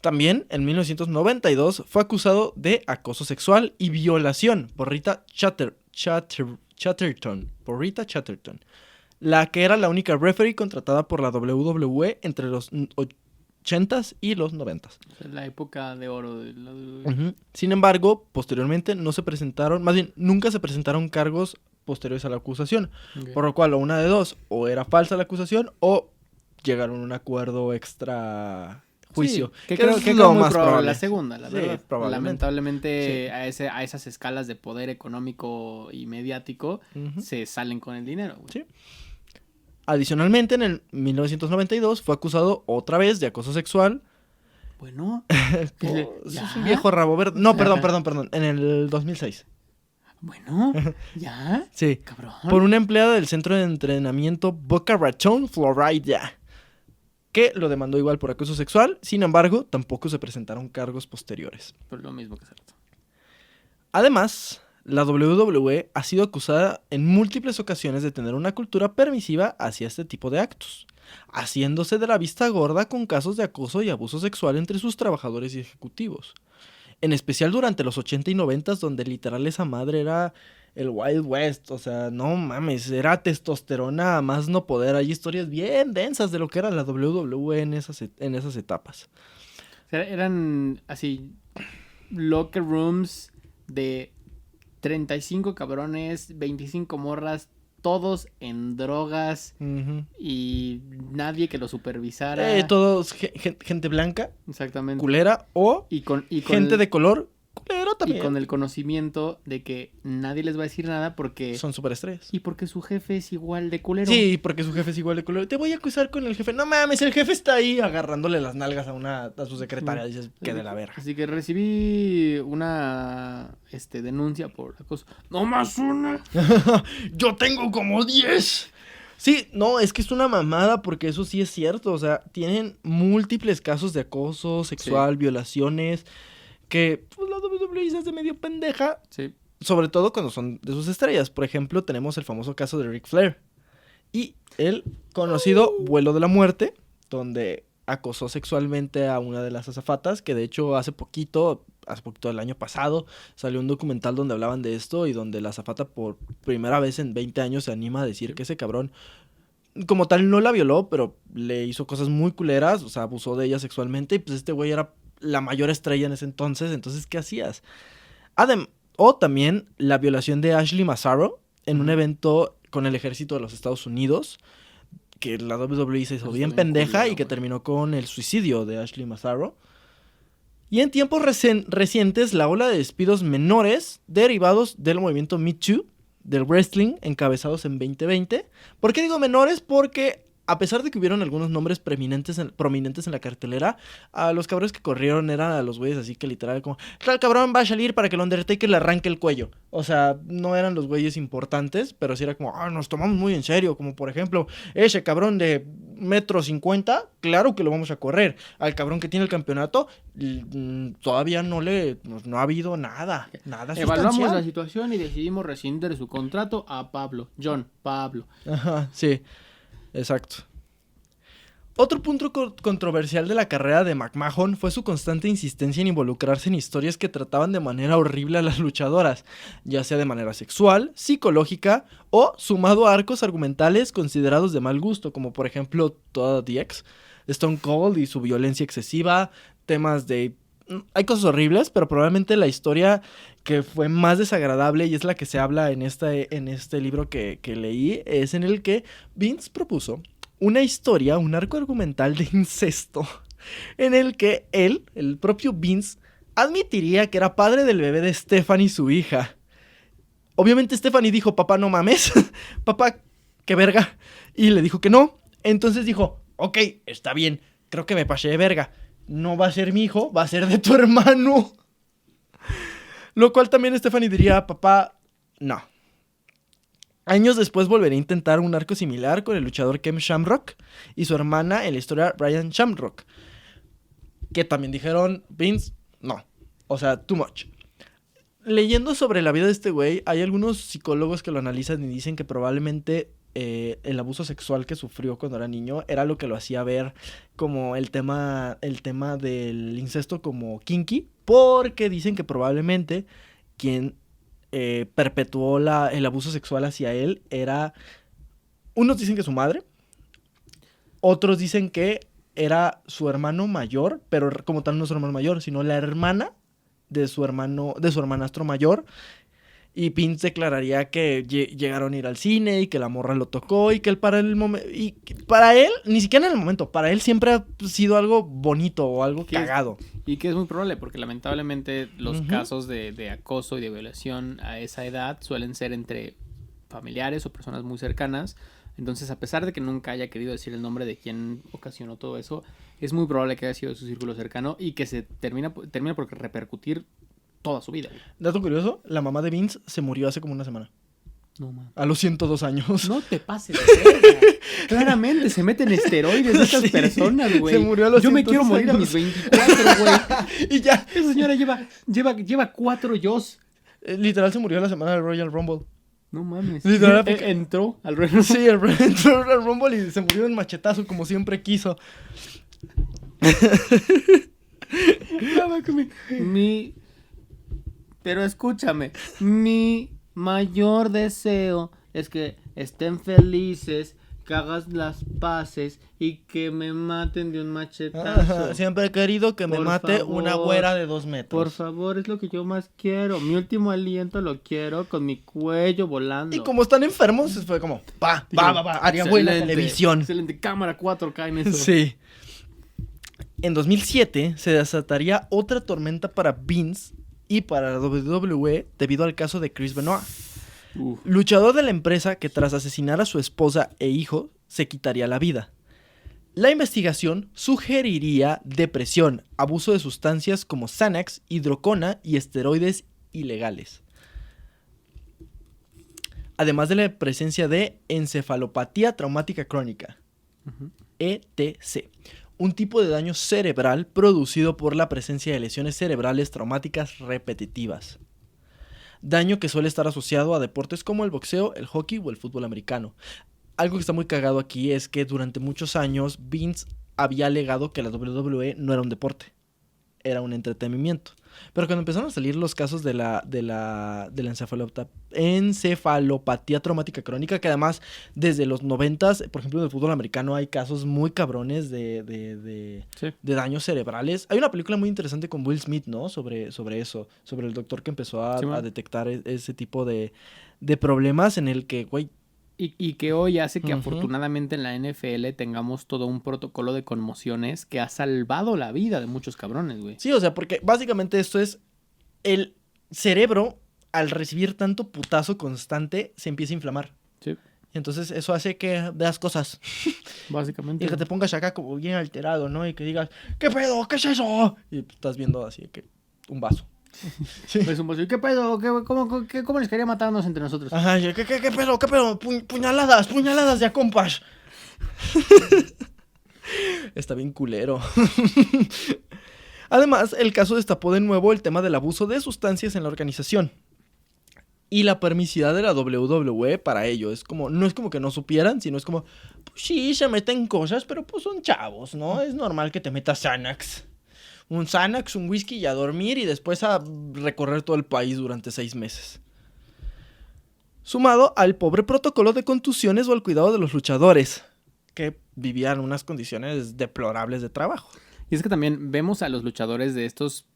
También, en 1992, fue acusado de acoso sexual y violación por Rita Chatterton, la que era la única referee contratada por la WWE entre los 80s y los 90s. La época de oro de la... Sin embargo, posteriormente no se presentaron, más bien, nunca se presentaron cargos posteriores a la acusación, por lo cual o una de dos, o era falsa la acusación o llegaron a un acuerdo extra juicio. Sí, que creo que es muy probable. La segunda, la Sí, verdad. probablemente. Lamentablemente Sí. a esas escalas de poder económico y mediático se salen con el dinero, güey. Sí. Adicionalmente, en el 1992 fue acusado otra vez de acoso sexual. Bueno. Eso es un viejo rabo verde. No, perdón. En el 2006. Bueno, ya. Sí. Cabrón. Por una empleada del centro de entrenamiento Boca Raton, Florida, que lo demandó igual por acoso sexual. Sin embargo, tampoco se presentaron cargos posteriores. Pues lo mismo que cierto. Además, la WWE ha sido acusada en múltiples ocasiones de tener una cultura permisiva hacia este tipo de actos, haciéndose de la vista gorda con casos de acoso y abuso sexual entre sus trabajadores y ejecutivos. En especial durante los 80 y 90, donde literal esa madre era el Wild West. O sea, no mames, era testosterona a más no poder. Hay historias bien densas de lo que era la WWE en esas etapas. O sea, eran así locker rooms de 35 cabrones, 25 morras, todos en drogas y nadie que lo supervisara. Todos gente blanca, Exactamente. culera, o Y con gente de color, culero también. Y con el conocimiento de que nadie les va a decir nada porque... Son superestrellas. Y porque su jefe es igual de culero. Sí, porque su jefe es igual de culero. Te voy a acusar con el jefe. No mames, el jefe está ahí agarrándole las nalgas a su secretaria. Dices, que de la verga. Así que recibí una denuncia por acoso. ¡No más una! ¡Yo tengo como 10! Sí, no, es que es una mamada porque eso sí es cierto. O sea, tienen múltiples casos de acoso sexual, violaciones, que pues, la WWE se hace medio pendeja. Sí. Sobre todo cuando son de sus estrellas. Por ejemplo, tenemos el famoso caso de Ric Flair. Y el conocido vuelo de la muerte, donde acosó sexualmente a una de las azafatas, que de hecho hace poquito del año pasado, salió un documental donde hablaban de esto y donde la azafata por primera vez en 20 años se anima a decir que ese cabrón, como tal, no la violó, pero le hizo cosas muy culeras, o sea, abusó de ella sexualmente y pues este güey era la mayor estrella en ese entonces, ¿qué hacías? O también la violación de Ashley Massaro en un evento con el ejército de los Estados Unidos, que la WWE se hizo bien pendeja y que terminó con el suicidio de Ashley Massaro. Y en tiempos recientes, la ola de despidos menores derivados del movimiento Me Too del wrestling encabezados en 2020. ¿Por qué digo menores? Porque a pesar de que hubieron algunos nombres prominentes en la cartelera, a los cabrones que corrieron eran a los güeyes así que literal como, tal cabrón va a salir para que el Undertaker le arranque el cuello. O sea, no eran los güeyes importantes, pero sí era como, nos tomamos muy en serio. Como por ejemplo, ese cabrón de 1.50 m, claro que lo vamos a correr. Al cabrón que tiene el campeonato, todavía no ha habido nada Evaluamos sustancial. la situación y decidimos rescindir su contrato a Pablo. Pablo. Ajá, sí. Exacto. Otro punto controversial de la carrera de McMahon fue su constante insistencia en involucrarse en historias que trataban de manera horrible a las luchadoras, ya sea de manera sexual, psicológica o sumado a arcos argumentales considerados de mal gusto, como por ejemplo toda DX, Stone Cold y su violencia excesiva, temas de hay cosas horribles, pero probablemente la historia que fue más desagradable y es la que se habla en este libro que leí, es en el que Vince propuso una historia, un arco argumental de incesto, en el que él, el propio Vince, admitiría que era padre del bebé de Stephanie, su hija. Obviamente Stephanie dijo, papá, no mames, papá, qué verga, y le dijo que no. Entonces dijo, ok, está bien, creo que me pasé de verga. No va a ser mi hijo, va a ser de tu hermano. Lo cual también Stephanie diría, papá, no. Años después volvería a intentar un arco similar con el luchador Ken Shamrock y su hermana en la historia Brian Shamrock. Que también dijeron, Vince, no. O sea, too much. Leyendo sobre la vida de este güey, hay algunos psicólogos que lo analizan y dicen que probablemente el abuso sexual que sufrió cuando era niño era lo que lo hacía ver como el tema del incesto como kinky, porque dicen que probablemente quien perpetuó el abuso sexual hacia él era... Unos dicen que su madre, otros dicen que era su hermano mayor, pero como tal no su hermano mayor, sino la hermana de su hermanastro mayor. Y Vince declararía que llegaron a ir al cine y que la morra lo tocó y que él para él, ni siquiera en el momento, para él siempre ha sido algo bonito o algo cagado. Y que es muy probable porque lamentablemente los casos de acoso y de violación a esa edad suelen ser entre familiares o personas muy cercanas. Entonces, a pesar de que nunca haya querido decir el nombre de quien ocasionó todo eso, es muy probable que haya sido de su círculo cercano y que se termina por repercutir toda su vida. Dato curioso, la mamá de Vince se murió hace como una semana. No, man. A los 102 años. No te pases de verga. Claramente se meten esteroides esas personas, güey. Se murió a los 102 Yo me quiero morir años. a mis 24, güey. Y ya. Esa señora lleva 4 yos. Literal se murió la semana del Royal Rumble. No mames. Literal, porque... Entró al Royal Rumble. Sí, entró al Rumble y se murió en machetazo como siempre quiso. Pero escúchame, mi mayor deseo es que estén felices, que hagas las paces y que me maten de un machetazo. Ajá, siempre he querido que me mate una güera de 2 metros. Por favor, es lo que yo más quiero. Mi último aliento lo quiero con mi cuello volando. Y como están enfermos, fue como, va, haría buena televisión. Excelente, cámara 4K en eso. Sí. En 2007 se desataría otra tormenta para Vince y para la WWE debido al caso de Chris Benoit. Luchador de la empresa que tras asesinar a su esposa e hijo se quitaría la vida. La investigación sugeriría depresión, abuso de sustancias como Xanax, hidrocona y esteroides ilegales. Además de la presencia de encefalopatía traumática crónica, ETC, un tipo de daño cerebral producido por la presencia de lesiones cerebrales traumáticas repetitivas. Daño que suele estar asociado a deportes como el boxeo, el hockey o el fútbol americano. Algo que está muy cagado aquí es que durante muchos años Vince había alegado que la WWE no era un deporte, era un entretenimiento. Pero cuando empezaron a salir los casos de la encefalopatía traumática crónica, que además desde los 90s, por ejemplo en el fútbol americano hay casos muy cabrones de daños cerebrales. Hay una película muy interesante con Will Smith, ¿no? Sobre eso, sobre el doctor que empezó a detectar ese tipo de problemas en el que, güey, Y que hoy hace que afortunadamente en la NFL tengamos todo un protocolo de conmociones que ha salvado la vida de muchos cabrones, güey. Sí, o sea, porque básicamente esto es el cerebro, al recibir tanto putazo constante, se empieza a inflamar. Sí. Entonces eso hace que veas cosas. Básicamente. Y que te pongas acá como bien alterado, ¿no? Y que digas, ¿qué pedo? ¿Qué es eso? Y estás viendo así que un vaso. Sí. Es un bolsillo. ¿Qué pedo? ¿Cómo les quería matarnos entre nosotros? Ajá, ¿qué pedo? ¿Qué pedo? Puñaladas ya, compas. Está bien culero. Además, el caso destapó de nuevo el tema del abuso de sustancias en la organización. Y la permisidad de la WWE para ello. No es como que no supieran, sino es como, pues sí, se meten cosas, pero pues son chavos, ¿no? Es normal que te metas Xanax. Un Xanax, un whisky y a dormir y después a recorrer todo el país durante 6 meses. Sumado al pobre protocolo de contusiones o al cuidado de los luchadores, que vivían unas condiciones deplorables de trabajo. Y es que también vemos a los luchadores de estos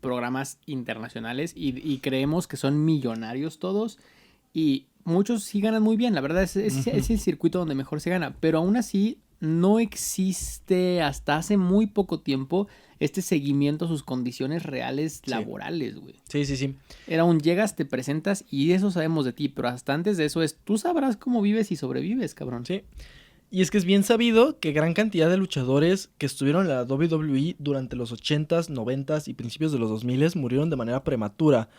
programas internacionales y creemos que son millonarios todos y muchos sí ganan muy bien, la verdad es el circuito donde mejor se gana, pero aún así no existe hasta hace muy poco tiempo este seguimiento a sus condiciones reales laborales, güey. Sí. Era un llegas, te presentas y eso sabemos de ti, pero hasta antes de eso es tú sabrás cómo vives y sobrevives, cabrón. Sí. Y es que es bien sabido que gran cantidad de luchadores que estuvieron en la WWE durante los 80s, 90s y principios de los 2000s murieron de manera prematura,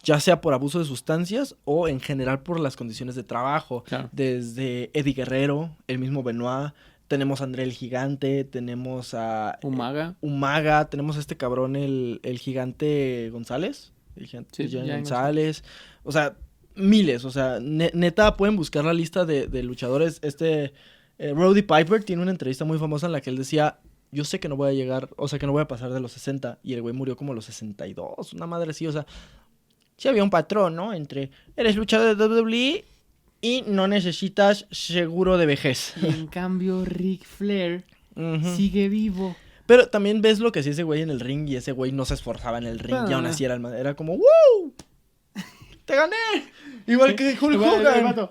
ya sea por abuso de sustancias o en general por las condiciones de trabajo. Claro. Desde Eddie Guerrero, el mismo Benoit, tenemos a André el Gigante, tenemos a Umaga, tenemos a este cabrón, el Gigante González, el Gigante Sí, González, o sea, miles, o sea, neta pueden buscar la lista de luchadores. Roddy Piper tiene una entrevista muy famosa en la que él decía, yo sé que no voy a llegar, o sea, que no voy a pasar de los 60, y el güey murió como a los 62, una madre así, o sea, sí había un patrón, ¿no? Entre, eres luchador de WWE y no necesitas seguro de vejez. Y en cambio Ric Flair Ujú. sigue vivo. Pero también ves lo que hacía ese güey en el ring, y ese güey no se esforzaba en el ring, y aún así era como, ¡woo! ¡Te gané! Igual que Hulk Hogan.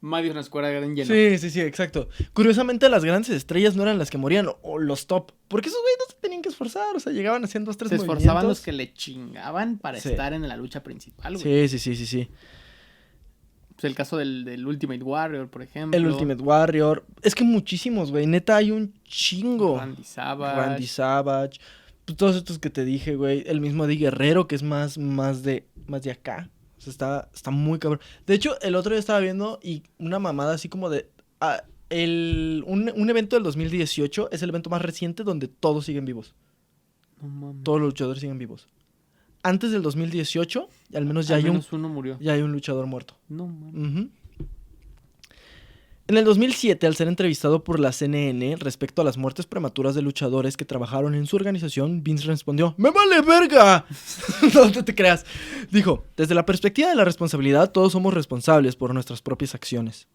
Madison Square Garden lleno. Sí, exacto. Curiosamente, las grandes estrellas no eran las que morían, o los top. Porque esos güeyes no se tenían que esforzar, o sea, llegaban haciendo 2, 3 Se movimientos. esforzaban los que le chingaban para Sí. estar en la lucha principal, güey. Sí. Pues el caso del Ultimate Warrior, por ejemplo. El Ultimate Warrior. Es que muchísimos, güey. Neta, hay un chingo. Randy Savage. Pues todos estos que te dije, güey. El mismo Eddie Guerrero, que es más de acá. O sea, está muy cabrón. De hecho, el otro día estaba viendo y una mamada así como de... un evento del 2018 es el evento más reciente donde todos siguen vivos. No mames. Todos los luchadores siguen vivos. Antes del 2018, al menos ya Al hay menos uno murió. ya hay un luchador muerto. No mames. Ujú. En el 2007, al ser entrevistado por la CNN respecto a las muertes prematuras de luchadores que trabajaron en su organización, Vince respondió, ¡me vale verga! No te creas. Dijo, desde la perspectiva de la responsabilidad, todos somos responsables por nuestras propias acciones.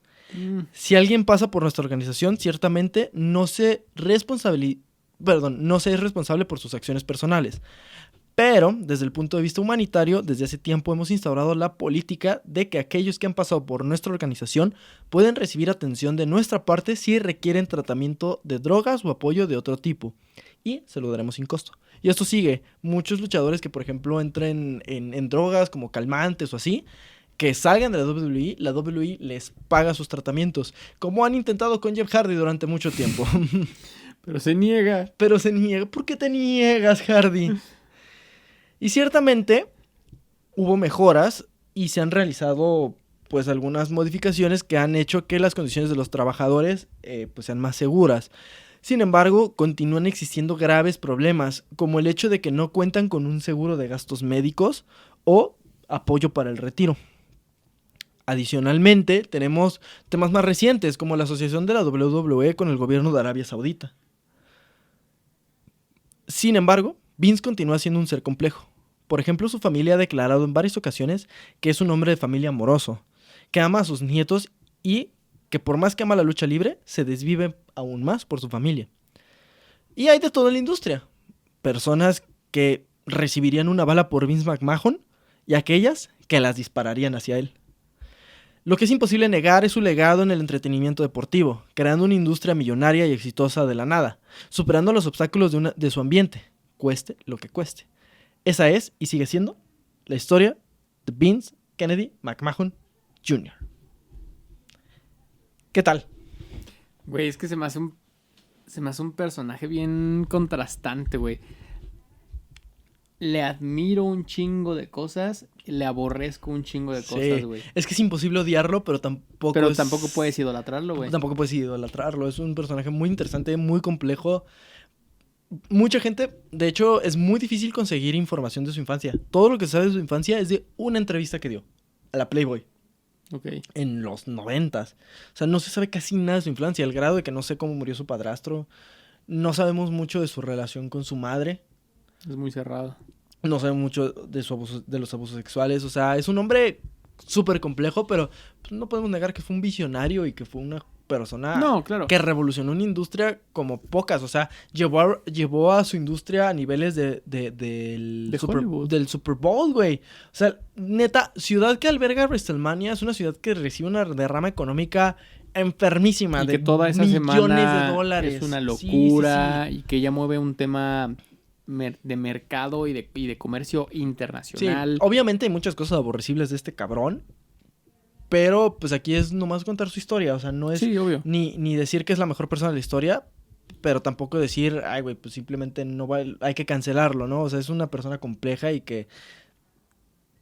Si alguien pasa por nuestra organización, ciertamente no se es responsable por sus acciones personales. Pero, desde el punto de vista humanitario, desde hace tiempo hemos instaurado la política de que aquellos que han pasado por nuestra organización pueden recibir atención de nuestra parte si requieren tratamiento de drogas o apoyo de otro tipo. Y se lo daremos sin costo. Y esto sigue. Muchos luchadores que, por ejemplo, entren en drogas como calmantes o así, que salgan de la WWE les paga sus tratamientos. Como han intentado con Jeff Hardy durante mucho tiempo. Pero se niega. ¿Por qué te niegas, Hardy? Y ciertamente hubo mejoras y se han realizado pues algunas modificaciones que han hecho que las condiciones de los trabajadores pues sean más seguras. Sin embargo, continúan existiendo graves problemas, como el hecho de que no cuentan con un seguro de gastos médicos o apoyo para el retiro. Adicionalmente, tenemos temas más recientes, como la asociación de la WWE con el gobierno de Arabia Saudita. Sin embargo, Vince continúa siendo un ser complejo. Por ejemplo, su familia ha declarado en varias ocasiones que es un hombre de familia amoroso, que ama a sus nietos y que por más que ama la lucha libre, se desvive aún más por su familia. Y hay de todo en la industria. Personas que recibirían una bala por Vince McMahon y aquellas que las dispararían hacia él. Lo que es imposible negar es su legado en el entretenimiento deportivo, creando una industria millonaria y exitosa de la nada, superando los obstáculos de su ambiente, cueste lo que cueste. Esa es, y sigue siendo, la historia de Vince Kennedy McMahon Jr. ¿Qué tal? Güey, es que se me hace un personaje bien contrastante, güey. Le admiro un chingo de cosas, le aborrezco un chingo de cosas, güey. Es que es imposible odiarlo, pero tampoco tampoco puedes idolatrarlo, güey. Tampoco puedes idolatrarlo. Es un personaje muy interesante, muy complejo. Mucha gente, de hecho, es muy difícil conseguir información de su infancia. Todo lo que se sabe de su infancia es de una entrevista que dio a la Playboy. Ok. En los 90s. O sea, no se sabe casi nada de su infancia, al grado de que no sé cómo murió su padrastro. No sabemos mucho de su relación con su madre. Es muy cerrado. No sabemos mucho de los abusos sexuales. O sea, es un hombre súper complejo, pero pues, no podemos negar que fue un visionario y que fue una persona No, claro. que revolucionó una industria como pocas. O sea, llevó a su industria a niveles del Super Bowl, güey. O sea, neta, ciudad que alberga WrestleMania es una ciudad que recibe una derrama económica enfermísima Y de que toda esa millones semana de dólares. es una Sí, locura sí, sí. y que ella mueve un tema de mercado y de comercio internacional. Sí, obviamente hay muchas cosas aborrecibles de este cabrón, pero pues aquí es nomás contar su historia, o sea, no es Sí, obvio. ni decir que es la mejor persona de la historia, pero tampoco decir, ay, güey, pues simplemente no va, hay que cancelarlo, ¿no? O sea, es una persona compleja y que,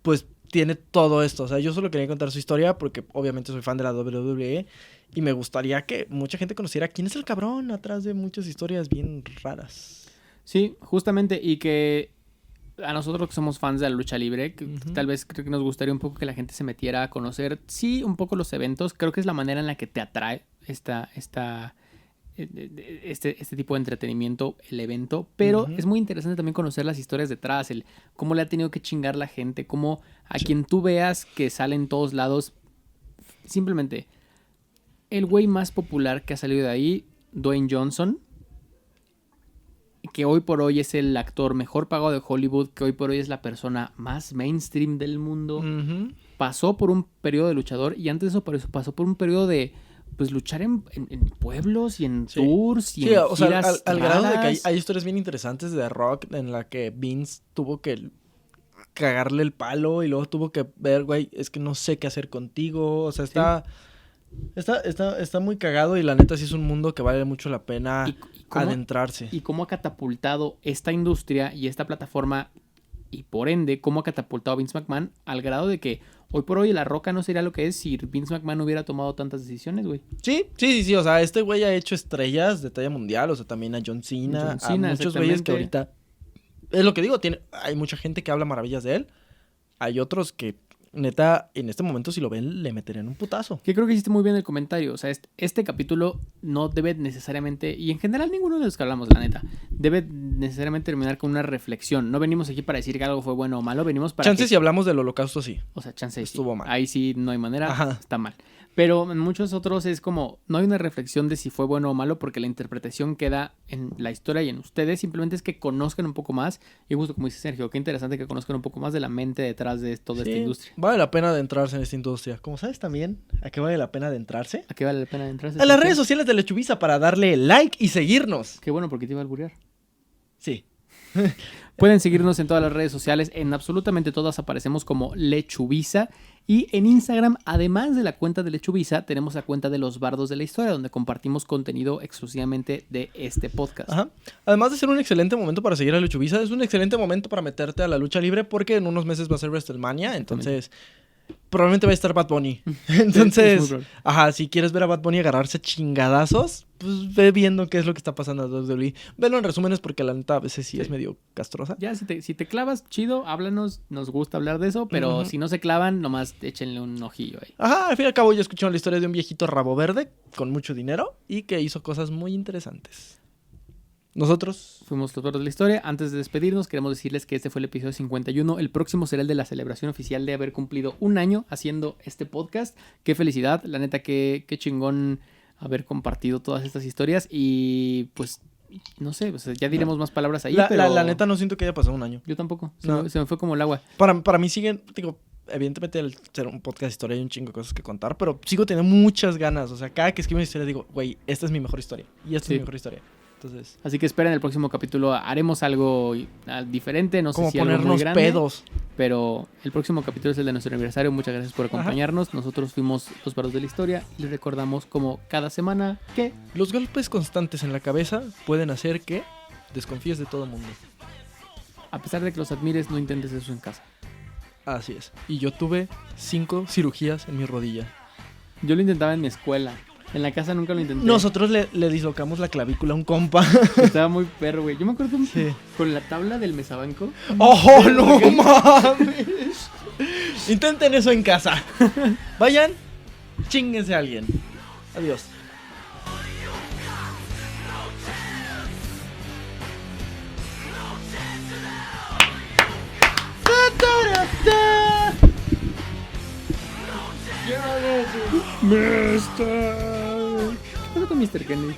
pues, tiene todo esto. O sea, yo solo quería contar su historia porque obviamente soy fan de la WWE y me gustaría que mucha gente conociera quién es el cabrón atrás de muchas historias bien raras. Sí, justamente, y que a nosotros que somos fans de la lucha libre, que Ujú. tal vez creo que nos gustaría un poco que la gente se metiera a conocer, sí, un poco los eventos. Creo que es la manera en la que te atrae este tipo de entretenimiento, el evento, pero Ujú. es muy interesante también conocer las historias detrás, el cómo le ha tenido que chingar la gente, cómo a Sí. quien tú veas que sale en todos lados, simplemente el güey más popular que ha salido de ahí, Dwayne Johnson, que hoy por hoy es el actor mejor pagado de Hollywood, que hoy por hoy es la persona más mainstream del mundo, Ujú. pasó por un periodo de luchador y antes de eso pasó por un periodo de pues luchar en pueblos y en Sí. tours y Sí, en o sea, giras al grado de que raras. hay historias bien interesantes de Rock en la que Vince tuvo que cagarle el palo y luego tuvo que ver, güey, es que no sé qué hacer contigo. O sea, está muy cagado y la neta sí es un mundo que vale mucho la pena y cómo, adentrarse. y cómo ha catapultado esta industria y esta plataforma y por ende cómo ha catapultado a Vince McMahon al grado de que hoy por hoy La Roca no sería lo que es si Vince McMahon no hubiera tomado tantas decisiones, güey. Sí. O sea, este güey ha hecho estrellas de talla mundial. O sea, también a John Cena, John Cena, a muchos güeyes que exactamente. ahorita... Es lo que digo, hay mucha gente que habla maravillas de él. Hay otros que, neta, en este momento si lo ven, le meterían un putazo. Que creo que hiciste muy bien el comentario. O sea, este capítulo no debe necesariamente, y en general ninguno de los que hablamos, la neta, debe necesariamente terminar con una reflexión. No venimos aquí para decir que algo fue bueno o malo, venimos para Chances que... si hablamos del holocausto, sí. O sea, chance Estuvo sí. mal. Ahí sí no hay manera, Ajá. está mal. Pero en muchos otros es como, no hay una reflexión de si fue bueno o malo porque la interpretación queda en la historia y en ustedes. Simplemente es que conozcan un poco más. Y justo como dice Sergio, qué interesante que conozcan un poco más de la mente detrás de toda esta Sí, industria. vale la pena adentrarse en esta industria. Como sabes también, ¿a qué vale la pena adentrarse? ¿A qué vale la pena entrarse? A las redes sociales de Lechubiza para darle like y seguirnos. Qué bueno porque te iba a alburear. Sí. Pueden seguirnos en todas las redes sociales, en absolutamente todas aparecemos como Lechubiza. Y en Instagram, además de la cuenta de Lechubiza, tenemos la cuenta de Los Bardos de la Historia, donde compartimos contenido exclusivamente de este podcast. Ajá. Además de ser un excelente momento para seguir a Lechubiza, es un excelente momento para meterte a la lucha libre porque en unos meses va a ser WrestleMania, entonces probablemente va a estar Bad Bunny. Es muy Entonces, probable. ajá, si quieres ver a Bad Bunny agarrarse chingadazos, pues ve viendo qué es lo que está pasando en WWE. Velo en resúmenes porque la neta a veces sí es medio castrosa. Ya, si te clavas, chido, háblanos, nos gusta hablar de eso, pero Ujú. si no se clavan, nomás échenle un ojillo ahí. Ajá, al fin y al cabo yo escuché la historia de un viejito rabo verde con mucho dinero y que hizo cosas muy interesantes. Nosotros... Fuimos los Bardos de la Historia. Antes de despedirnos, queremos decirles que este fue el episodio 51. El próximo será el de la celebración oficial de haber cumplido un año haciendo este podcast. Qué felicidad, la neta, qué chingón haber compartido todas estas historias. Y pues, no sé, o sea, ya diremos más palabras ahí, pero... la neta no siento que haya pasado un año. Yo tampoco, No. se me fue como el agua. Para mí siguen, digo, evidentemente al ser un podcast de historia hay un chingo de cosas que contar, pero sigo teniendo muchas ganas. O sea, cada que escribo una historia digo, güey, esta es mi mejor historia. Y esta Sí. es mi mejor historia. Entonces, Así que esperen el próximo capítulo. Haremos algo diferente, no sé como si algo muy ponernos grande. pedos. Pero el próximo capítulo es el de nuestro aniversario. Muchas gracias por acompañarnos. Nosotros fuimos Los Bardos de la Historia y les recordamos como cada semana que Los golpes constantes en la cabeza pueden hacer que desconfíes de todo el mundo. a pesar de que los admires, no intentes eso en casa. Así es. Y yo tuve 5 cirugías en mi rodilla. Yo lo intentaba en mi escuela. En la casa nunca lo intenté. Nosotros le dislocamos la clavícula a un compa. Estaba muy perro, güey. Yo me acuerdo Sí. con la tabla del mesabanco. ¡Oh, no mames! Intenten eso en casa. Vayan, chínguense a alguien. Adiós. ¿Qué pasó con Mr. Kennedy?